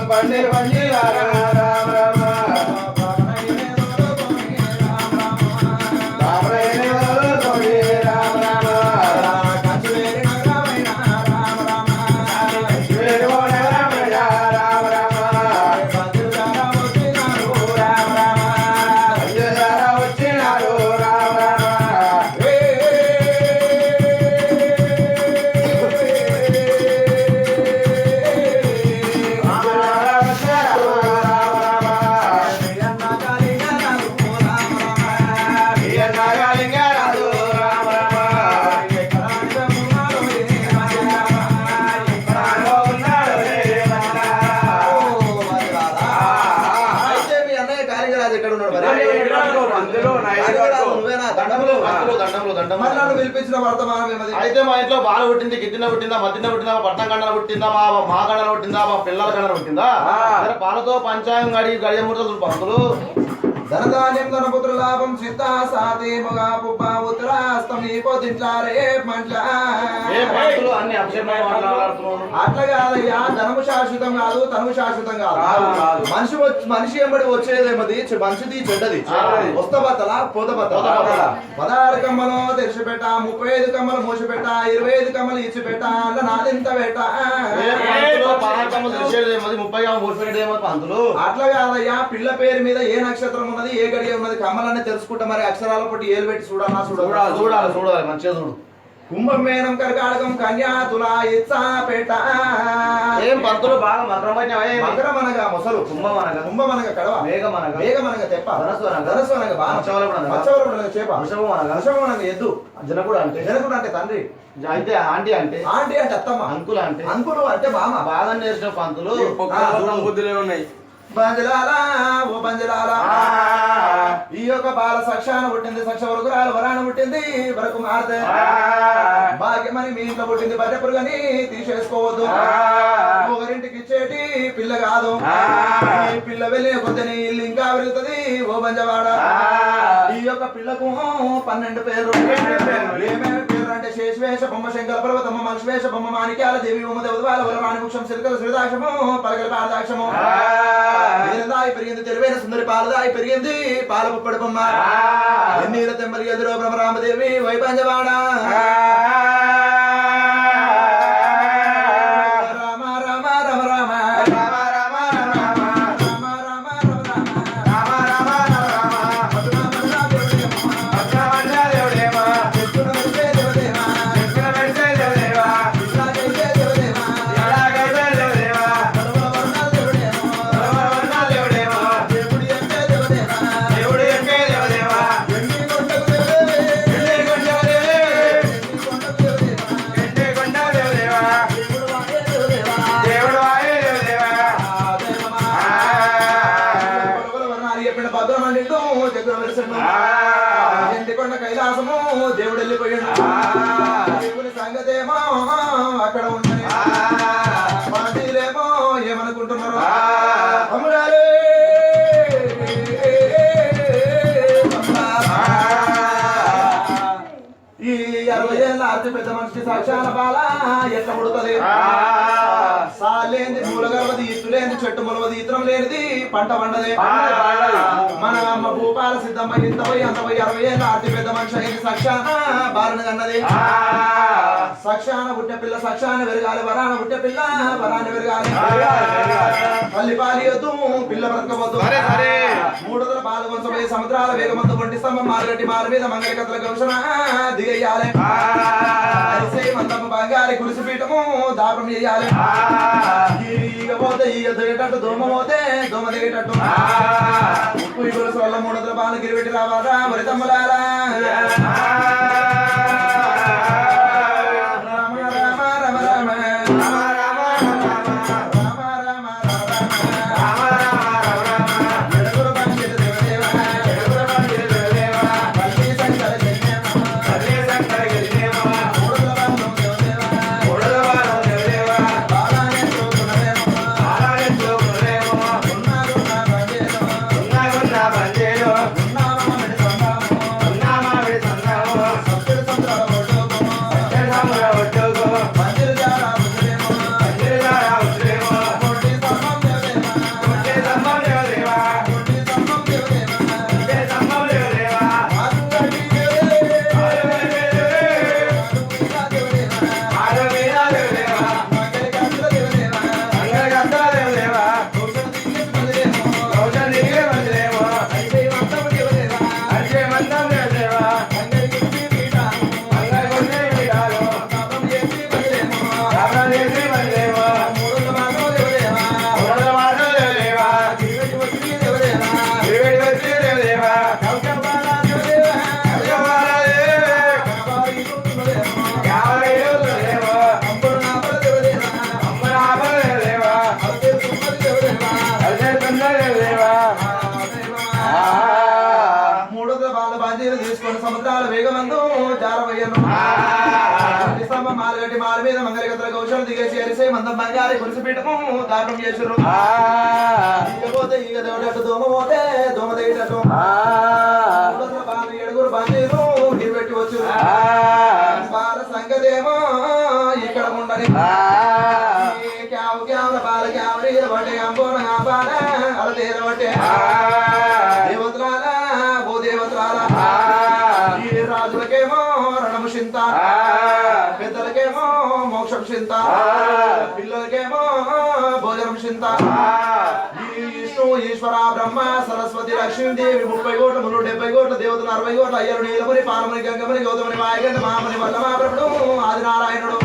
పండే బంజీలారా రామ రామ నువ్వేనా దండములు దండములు దండములు మరి నన్ను పిలిపించిన వర్తమానం ఏమది? అయితే మా ఇంట్లో బాల పుట్టింది, గిట్టిన పుట్టిందా, మధ్యన పుట్టిందా, పట్నం గండన పుట్టిందా, మా గండన పుట్టిందా, మా పిల్లల గండన పుట్టిందా, పాలతో పంచాంగం గడియ ముడతలు పంతులు ధనధాన్యం ధనపుత్ర లాభం చిత్తా సాతి మగా పుప్ప ఉత్తరాస్తం ఈ పొద్దుంట్లారే మంట్ల అన్ని అక్షరమైన మాట్లాడుతున్నాను. అట్లా కాదయ్యా, ధనము శాశ్వతం కాదు, తనము శాశ్వతం కాదు. మనిషి ఎంబడి వచ్చేదేమది మంచిది చెడ్డది. వస్తబత్తల పోతబత్తల 16 కమ్మలు తెరిచిపెట్ట, 35 కమ్మలు మూసిపెట్ట, 25 కమ్మలు ఇచ్చిపెట్ట, అన్న నాదింత పెట్ట. 30 పంతులు అట్లా కాదయ్యా, పిల్ల పేరు మీద ఏ నక్షత్రం ఉన్నది, ఏ గడియ ఉన్నది, కమ్మలన్నీ తెలుసుకుంటా మరి అక్షరాల పట్టి ఏలు పెట్టి చూడాలా చూడాలి చూడాలి చూడాలి మంచిగా చూడు. కుంభమేనం కర్కాటకం కన్యా తులా ఇచ్చా పెట్ట. ఏం పంతులు బాగా మకరం అనగా మొసలు, కుంభం అనగా కడవ, మేఘం అనగా తెప్ప, ధనస్సు అనగా బాణ, మత్స్యవరం అనగా చేప, వృషభం అనగా ఎద్దు, జనకుడు అంటే తండ్రి, అయితే ఆంటీ అంటే అత్తమ్మ, అంకులు అంటే మామ. బాగా నేర్చిన పంతులు బుద్ధులే ఉన్నాయి. బంజలాలా ఓ బంజలాలా, ఈ యొక్క బాల సక్షాన పుట్టింది, సక్ష వరకురాలు వరాన పుట్టింది, వరకు మారితే భాగ్యమని మీ ఇంట్లో పుట్టింది, బర్రె పురుగని తీసేసుకోవద్దు. ఒకరింటికి ఇచ్చేటి పిల్ల కాదు, ఈ పిల్ల వెళ్ళిన కొద్దిని ఇల్లు ఇంకా పెరుగుతుంది. ఓ బంజవాడ, ఈ యొక్క పిల్లకు 12 పేర్లు. ఏమేమి పేర్లు అంటే శేషవేష బొమ్మ, శంకర పర్వతమ్మ, మనుషవేష బొమ్మ, మాణిక్యాల దేవి, ఉమ దేవతవాల వరవాణి ముక్షం, సిరికల శ్రీదాక్షము, పలకల పారదాక్షము. దాయి పెరిగింది తెలివైన సుందరి, పాలదాయి పెరిగింది పాల పుప్పడి బొమ్మ, ఎన్నీల తెమ్మలి ఎదురో బ్రహ్మరామదేవి వైపంజవాడ. రామ రామ రమ రామ ఎండికొండ కైలాసము దేవుడు వెళ్ళిపోయాడు. దేవుని సంగతేమో అక్కడ ఉండని, మాటలేమో ఏమనుకుంటున్నారు. అమ్ముడాలే ఈ 60 ఏళ్ళ అతి పెద్ద మనిషి సాక్షాల బాల ఎట్లా పుడుతుంది? సాలేంది మూలగలవది, ఇత్తులేంది చెట్టు మొలవది, ఇతరం లేనిది పంట పండదే. మన అమ్మ భూపాల సిద్ధమ్మ ఇంత పోయి అంత పోయి 60 ఏళ్ళ అతి పెద్ద మనిషి అయింది సక్షాన బాలను కన్నది. సక్షాన పుట్టిన పిల్ల సక్షాన పెరగాలి, వరాన పుట్టిన పిల్ల వరాన్ని పెరగాలి. పల్లి పాలియొద్దు, పిల్ల బ్రతకవద్దు. 3 పాలు వంశమై సముద్రాల వేగమందు ఒంటి స్తంభం, మారుగట్టి మారు మీద మంగళ కథల గౌషణ దిగయ్యాలి. మందమ్మ బంగారి కురిసి పీఠము దాపం చేయాలి. ఈగ పోతే ఈగ దిగేటట్టు, దోమ పోతే దోమ దిగేటట్టు, ఉప్పు ఇగురు వల్ల 300 పాలు గిరిపెట్టి రావాలా మరి తమ్ములారా. రామ రామ రమ రామ ఉన్నామా మందం బంగారి కొలిసి పీఠము దాపం చేసారు పోతే ఇక దేవుడట్టు దోమ పోతే దోమ దగ్గరట్టు ఏడుగురు బందీలు నీ పెట్టి వచ్చు బాల సంగతేమో ఇక్కడ ఉండని క్యావు క్యావుల బాల క్యావరి బట్టే అంబోన బాల అల తీరబట్టే దేవతరాల ఓ దేవతరాల ఈ రాజులకేమో రణము చింత పెద్దలకేమో మోక్షం చింత పిల్లలకేమో భోజనం చింత ఈ విష్ణు ఈశ్వర బ్రహ్మ సరస్వతి లక్ష్మీదేవి 30 కోట్ల 70 కోట్ల దేవతలు 60 కోట్ల అయ్యరు నీలమని పాలమని గంగమని గౌతమని మాయగండ మహామని వల్లమాపురుడు ఆదినారాయణుడు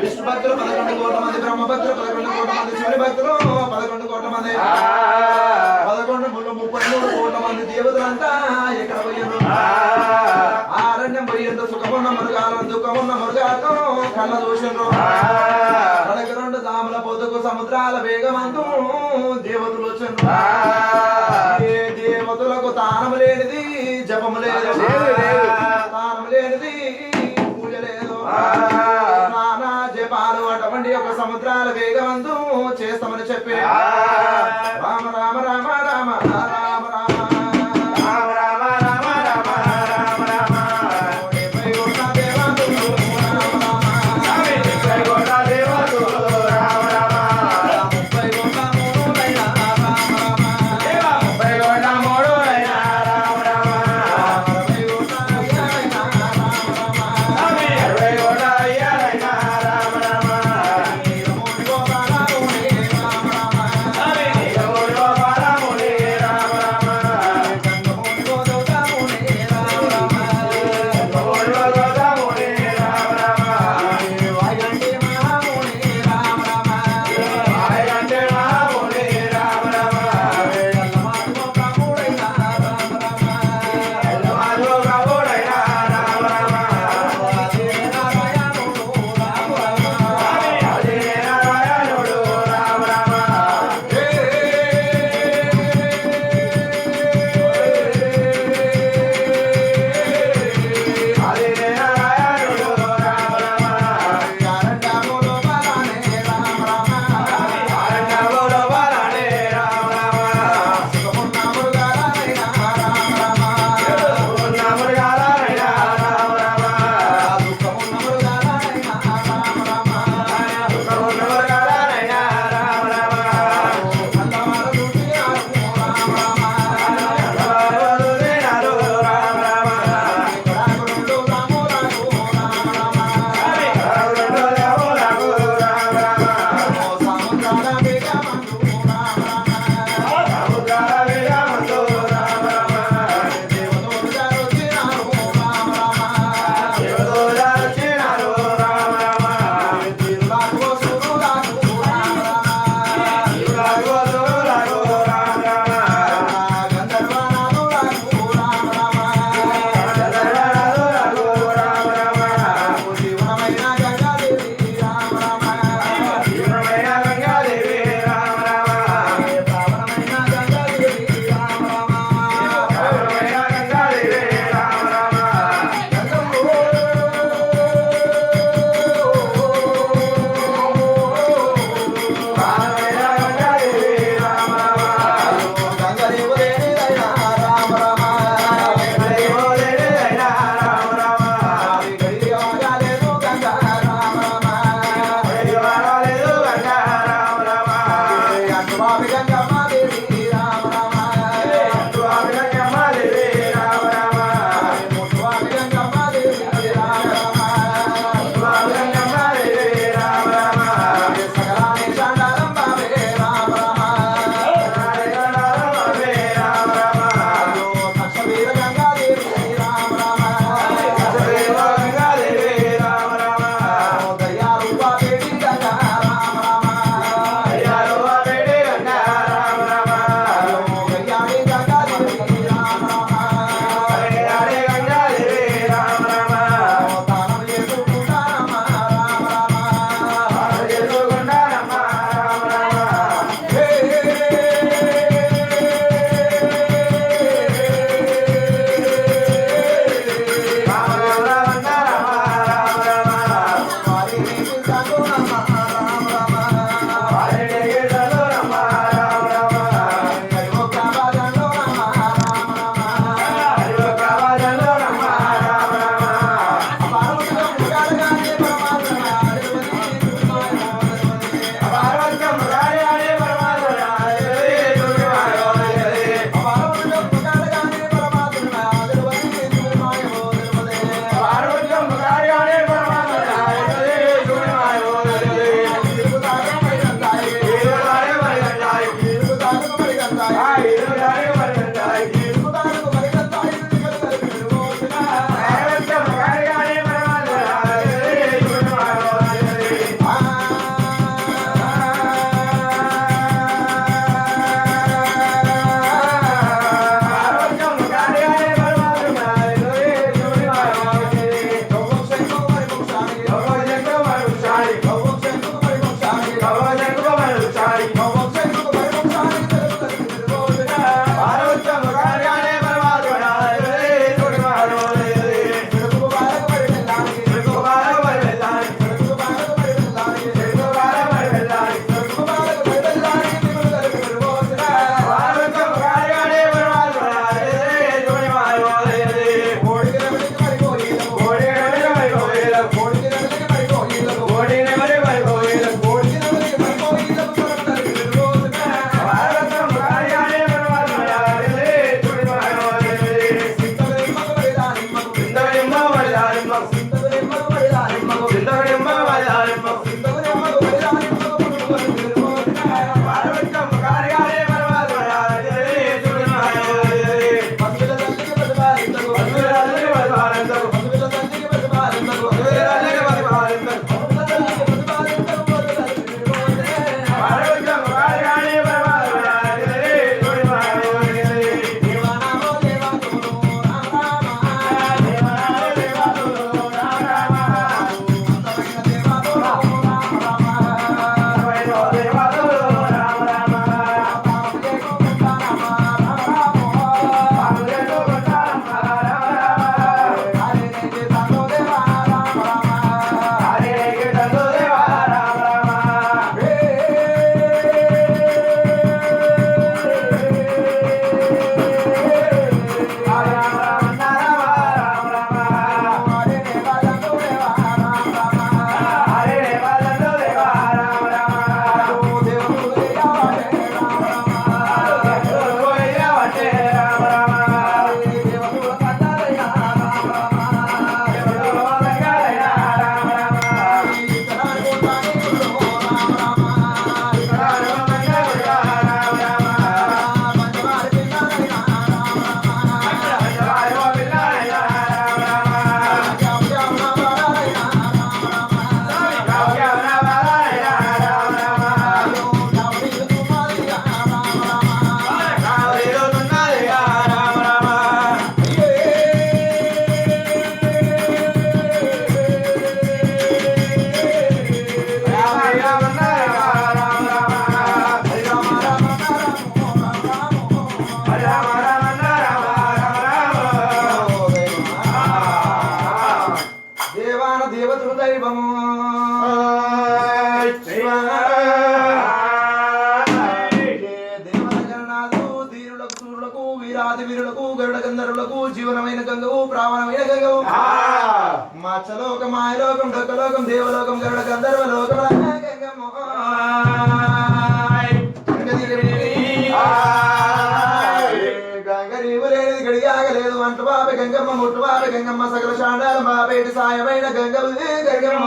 విష్ణు భక్తులు 11 కోట్ల మంది బ్రహ్మ భక్తులు 11 కోట్ల మంది శివుని భక్తులు 11 కోట్ల మంది 33 కోట్ల మంది దేవతలంతా ఎక్కడ పోయారు ఆరణ్యం పోయిండ్రు సుఖమున్న మరుగాలను దుఃఖమున్న మరుగాలను కళ్ళ చూసిండ్రు కడక 2 దాముల పొద్దుకు సముద్రాల వేగమంతు దేవతలు వచ్చిండ్రు ఏ దేవతలకు తానము లేనిది జపము లేదు తానము లేనిది పూజ లేదు నానా జపాలు అటువంటి ఒక సముద్రాల వేగమంతు చేస్తామని చెప్పి రామ రామ రామ రామ రామ రామ గంధర్వులకు జీవనమైన గంగవు ప్రాణమైన గంగవు మత్స్యలోకం మాయలోకం డొక్కలోకం దేవలోకం గరుడ గంధర్వ లోకం గంగమ్మ గంగరీవు లేనిది గడియాగలేదు అంటు బాబే గంగమ్మ ముట్టు బాబే గంగమ్మ సకల శాండాల బాబేటి సాయమైన గంగవు గంగమ్మ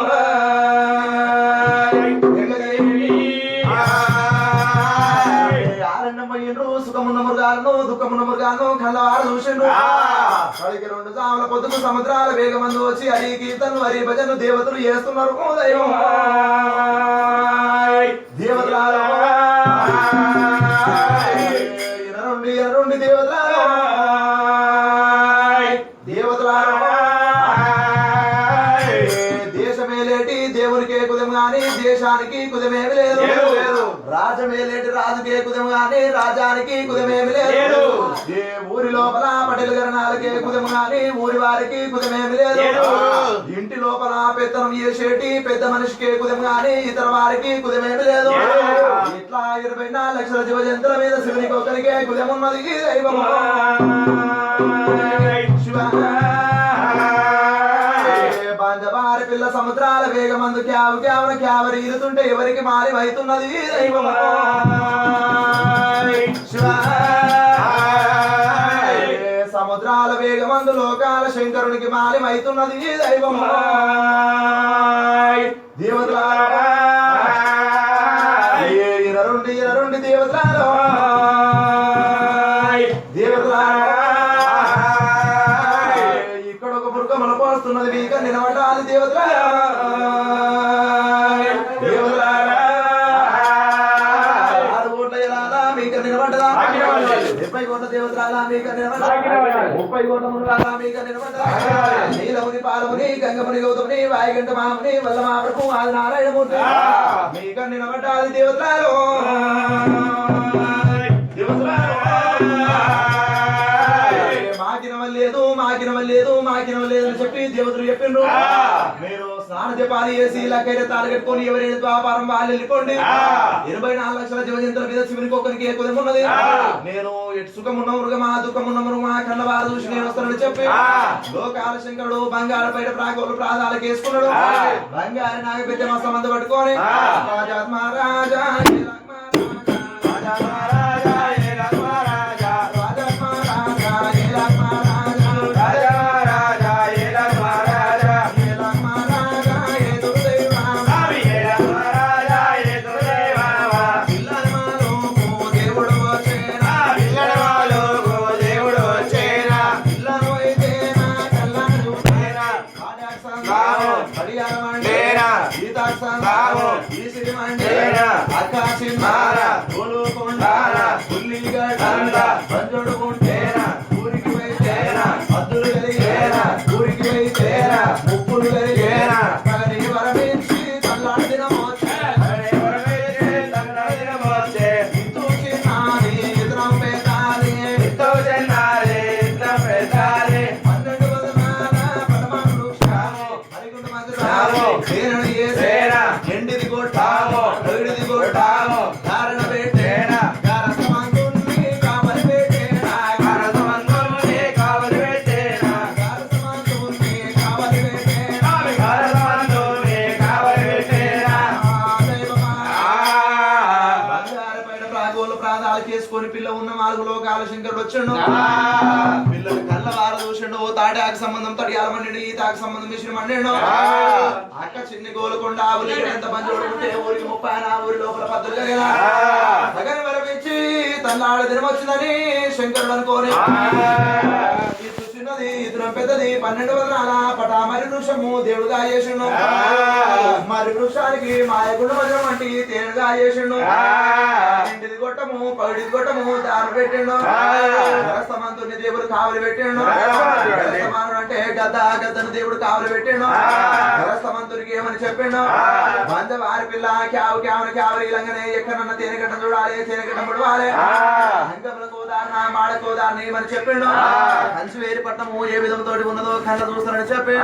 సుఖమున్న మృగాలను దుఃఖమున్న మృగాలను కళ్ళవారు చూసిండ్రు కడికి 2 జాముల పొద్దుకు సముద్రాల వేగమందు వచ్చి హరి కీర్తనలు హరి భజనలు దేవతలు చేస్తున్నారు దైవం దేవతల దేశమేలేటి దేవునికే కుదం గాని దేశానికి కుదమేమి లేదు రాజమేలేటి రాజుకే కుదం గాని రాజానికి కుదమేమి లేదు ఏ ఊరి లోపల పటేల్ గరణాలకే కుదం గాని ఊరి వారికి కుదమేమి లేదు ఇంటి లోపల పెత్తనం చేసేటి పెద్ద మనిషికే కుదం గాని ఇతర వారికి కుదమేమి లేదు ఇట్లా 24 లక్షల జీవజంతుల మీద శివునికి ఒకరికే కుదమున్నది దైవం బాంజబారి పిల్ల సముద్రాల వేగమందు క్యావు క్యావన క్యావరి ఈదుతుంటే ఎవరికి మారి అవుతున్నది దైవం సముద్రాల వేగమందు లోకాల శంకరునికి మాలి అవుతున్నది దైవం దేవతల ఇరరుండి దేవతల ఇక్కడ ఒక బుర్గమల పోస్తున్నది మీక నిలబడాలి దేవతల మీక నిలబడ్డదా 70 కోట్ల దేవతల మీక నిలబడ్డా 30 కోట్ల మునుగాల మీక నిలబడ్డా నీలముని పాలముని గంగముని గౌతముని వాయుగంట మాముని వల్లమాప్రభు ఆది నారాయణమూర్తి మీక నిలబడ్డాది దేవతలలో మాకినవ లేదు అని చెప్పి దేవతలు చెప్పిండ్రు మీరు స్నాన జపాలు చేసి లక్కైతే తాళి కట్టుకొని ఎవరైనా వ్యాపారం వాళ్ళు వెళ్ళిపోండి 24 లక్షల జీవజంతుల మీద శివునికి ఒకరికి ఎక్కువన్నది నేను ఎటు సుఖం ఉన్న మృగమా దుఃఖం ఉన్న మృగమా కళ్ళవారు చూసి నేను వస్తానని చెప్పి లోకాల శంకరుడు బంగారు బయట ప్రాకోలు ప్రాధాలకు వేసుకున్నాడు బంగారు నాగ పెద్ద మా సంబంధం పట్టుకొని రాజా పిల్ల ఉన్న 4 లోకాల శంకరుడు వచ్చాడు పిల్లలు కళ్ళ వార చూసిండు తాటి ఆకు సంబంధం తడియాల మండి ఈ తాకు సంబంధం మిషన్ మండిండు అక్క చిన్ని గోలుకొండ ఆవులు ఎంత మంది ఉంటే ఊరికి 30 ఊరి లోపల 10 దగ్గర వరపించి తన్నాడ దినం వచ్చిందని శంకరుడు అనుకోని చూసినది ఇతరం పెద్దది 12 వదనాల పటా మరి వృక్షము దేవుడుగా చేసిండు మరి వృక్షానికి మాయగుండ వజ్రం వంటి తేనుగా చేసిండు ఇంటిది గొట్టము పగిడిది గొట్టము దారి పెట్టిండు సమంతుని దేవుడు కావలి పెట్టిండు సమానుడు అంటే గద్దను దేవుడు కావలి పెట్టిండు సమంతునికి ఏమని చెప్పిండు బంధ వారి పిల్ల క్యావు క్యావన క్యావరి ఇలంగానే ఎక్కడన్నా తేనెగడ్డ చూడాలి తేనెగడ్డ ముడవాలి అంగములకు ఉదాహరణ మాడకు ఉదాహరణ ఏమని చెప్పిండు కంచి వేరి పట్టము ఏ విధంతో ఉన్నదో కళ్ళ చూస్తానని చెప్పి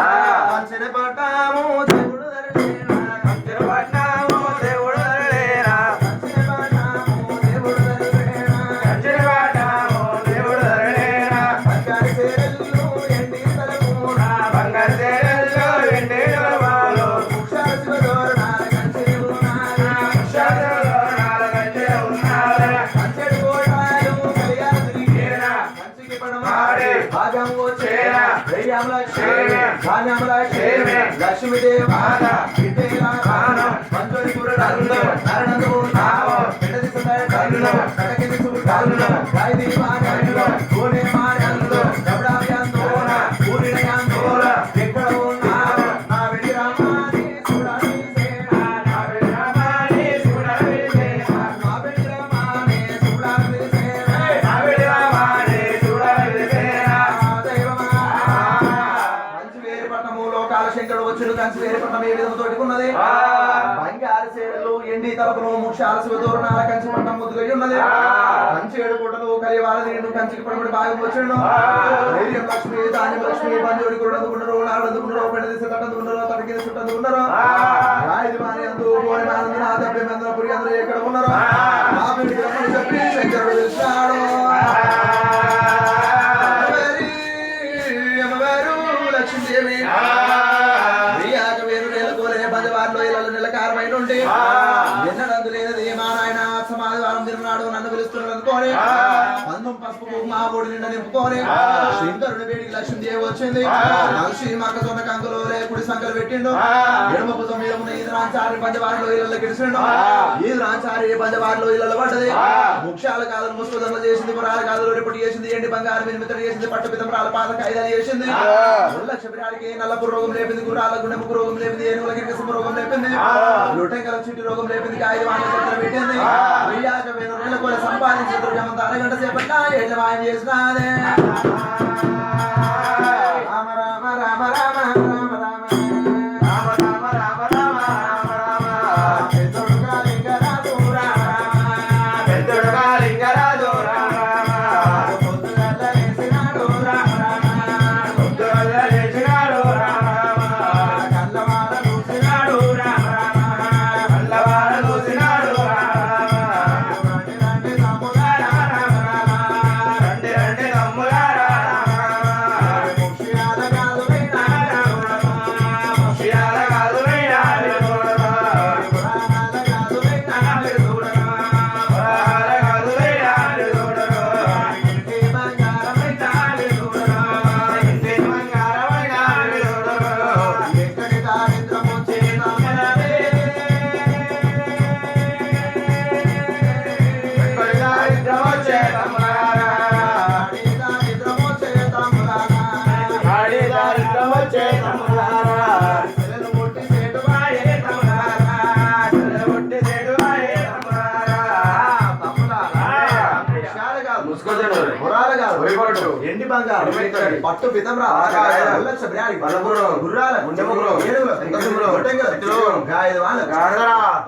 కంచెని పట్టము దేవుడు శంకరుడు వచ్చుడు కంచి వేరేపట్నం ఏ విధంగా తోటికున్నది బంగారు సేవలు ఎండి తలపులు ముక్షాల శివతోరణాల కంచి పట్టం ముద్దుగా ఉన్నది కంచి ఏడుకోటలు కలివాల నీడు కంచికి పడబడి బాగా వచ్చాడు ధైర్యం లక్ష్మి ధాన్యం లక్ష్మి బంజోడి కూడా అందుకున్నారు నాడు అందుకున్నారు పెద్ద తీసి అందుకున్నారు తనకి చుట్టూ అందుకున్నారు రాయిది మాని అందు కోరి మానందు నా దెబ్బ మందుల పురి అందరూ ఎక్కడ ఉన్నారు ఆ బిడ్డ చెప్పి శంకరుడు తెలిసినాడు లక్ష్మీదేవి నిలకారమైన ఉంటే ఎన్నడందు లేనది మా నాయన సమాధి వారం తిరునాడు నన్ను పిలుస్తున్నాడు అనుకోని పందం పసుపు మా బోడి నిండా నింపుకోని శంకరుని వేడికి లక్ష్మీదేవి వచ్చింది లక్ష్మీ మక్క సొన్న కంకులో కుడి సంకలు పెట్టిండు ఎడమ భుజం మీద ఉన్న ఈదు రాంచారి పంచవారిలో ఇళ్ళలో గిడిచిండు ఈదు రాంచారి పంచవారిలో ఇళ్ళలో పడ్డది ముఖ్యాల కాదు ముసుగుదండలు చేసింది పురాల కాదు రిపటి చేసింది ఎండి బంగారు మినిమితలు చేసింది పట్టు పితంబరాల పాద ఖైదాలు చేసింది లక్ష్మీరాడికి నల్లపు రోగం లేపింది గుర్రాల గుండెముకు రోగం లేపింది ఏనుగులకి కిసుము రోగం లేపింది లొటెంకల చిట్టి రోగం లేపింది కాయ వాళ్ళ పెట్టింది వెయ్యాక వేరు నెల కూడా సంపాదించారు అరగంట సేపట్ల ఏళ్ళ వాయం చేసినాదే రామ రామ రామ రామ రామ రామ రామ రామ రామ రామ రామ పెద్దడుగా లింగరాజు రామ పెద్దడుగా లింగరాజు రామ పొద్దుగల్ల లేచినాడు రామ రామ పొద్దుగల్ల లేచినాడు రామ రామ కల్లవార చూసినాడు రామ రామ కల్లవార చూసినాడు రామ రండి తమ్ములారా రామ రామ రండి తమ్ములారా రామ ముఖ్యాల కాదు ముఖ్యాల కాదు ఎండి బంగారు పట్టు పితంరా గుర్రాల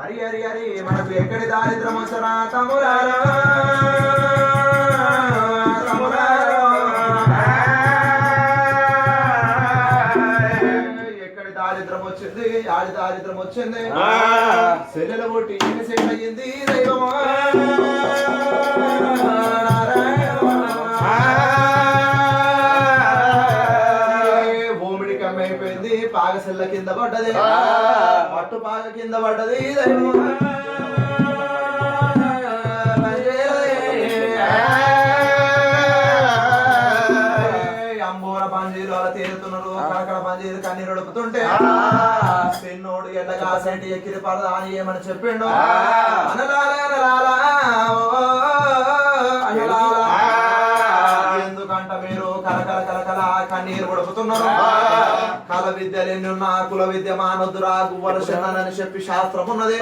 హరి హరి హరి మనకు ఎక్కడి దారిద్రం వస్తారా తమ్ములారా ఎక్కడి దారిద్రం వచ్చింది ఆడి దారిద్రం వచ్చింది సెల్లెల ఒట్టి ఏమి సెల్ అయ్యింది దైవమా అయిపోయింది పాగసెల్ల కింద పడ్డది పట్టు పాగ కింద పడ్డది అంబూర పంజీరు అలా తేలుతున్నారు కడకడ పంజీరు కన్నీరు నడుపుతుంటే పెన్నోడు ఎండగా సెంటి ఎక్కిరి పడదా అని ఏమని చెప్పిండు ఎందుకంట మీరు కలకల కలకల కన్నీరు కొడుకుతున్నారు కల విద్యలు ఎన్ని ఉన్నా కుల విద్య మానొద్దురా గువ్వల శరణని చెప్పి శాస్త్రం ఉన్నది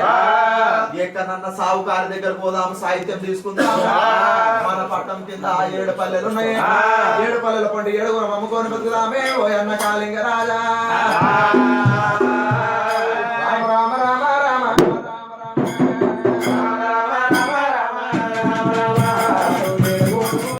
ఎక్కడన్నా సావుకారి దగ్గర పోదాం సాహిత్యం తీసుకుందాం మన పట్టం కింద 7 పల్లెలు ఉన్నాయి 7 పల్లెల పండు 7 అమ్ముకొని బతుకుదామే ఓ అన్న కాళింగ రాజా రామ రామ రామ రామ రామ రామ రామ రామ రామ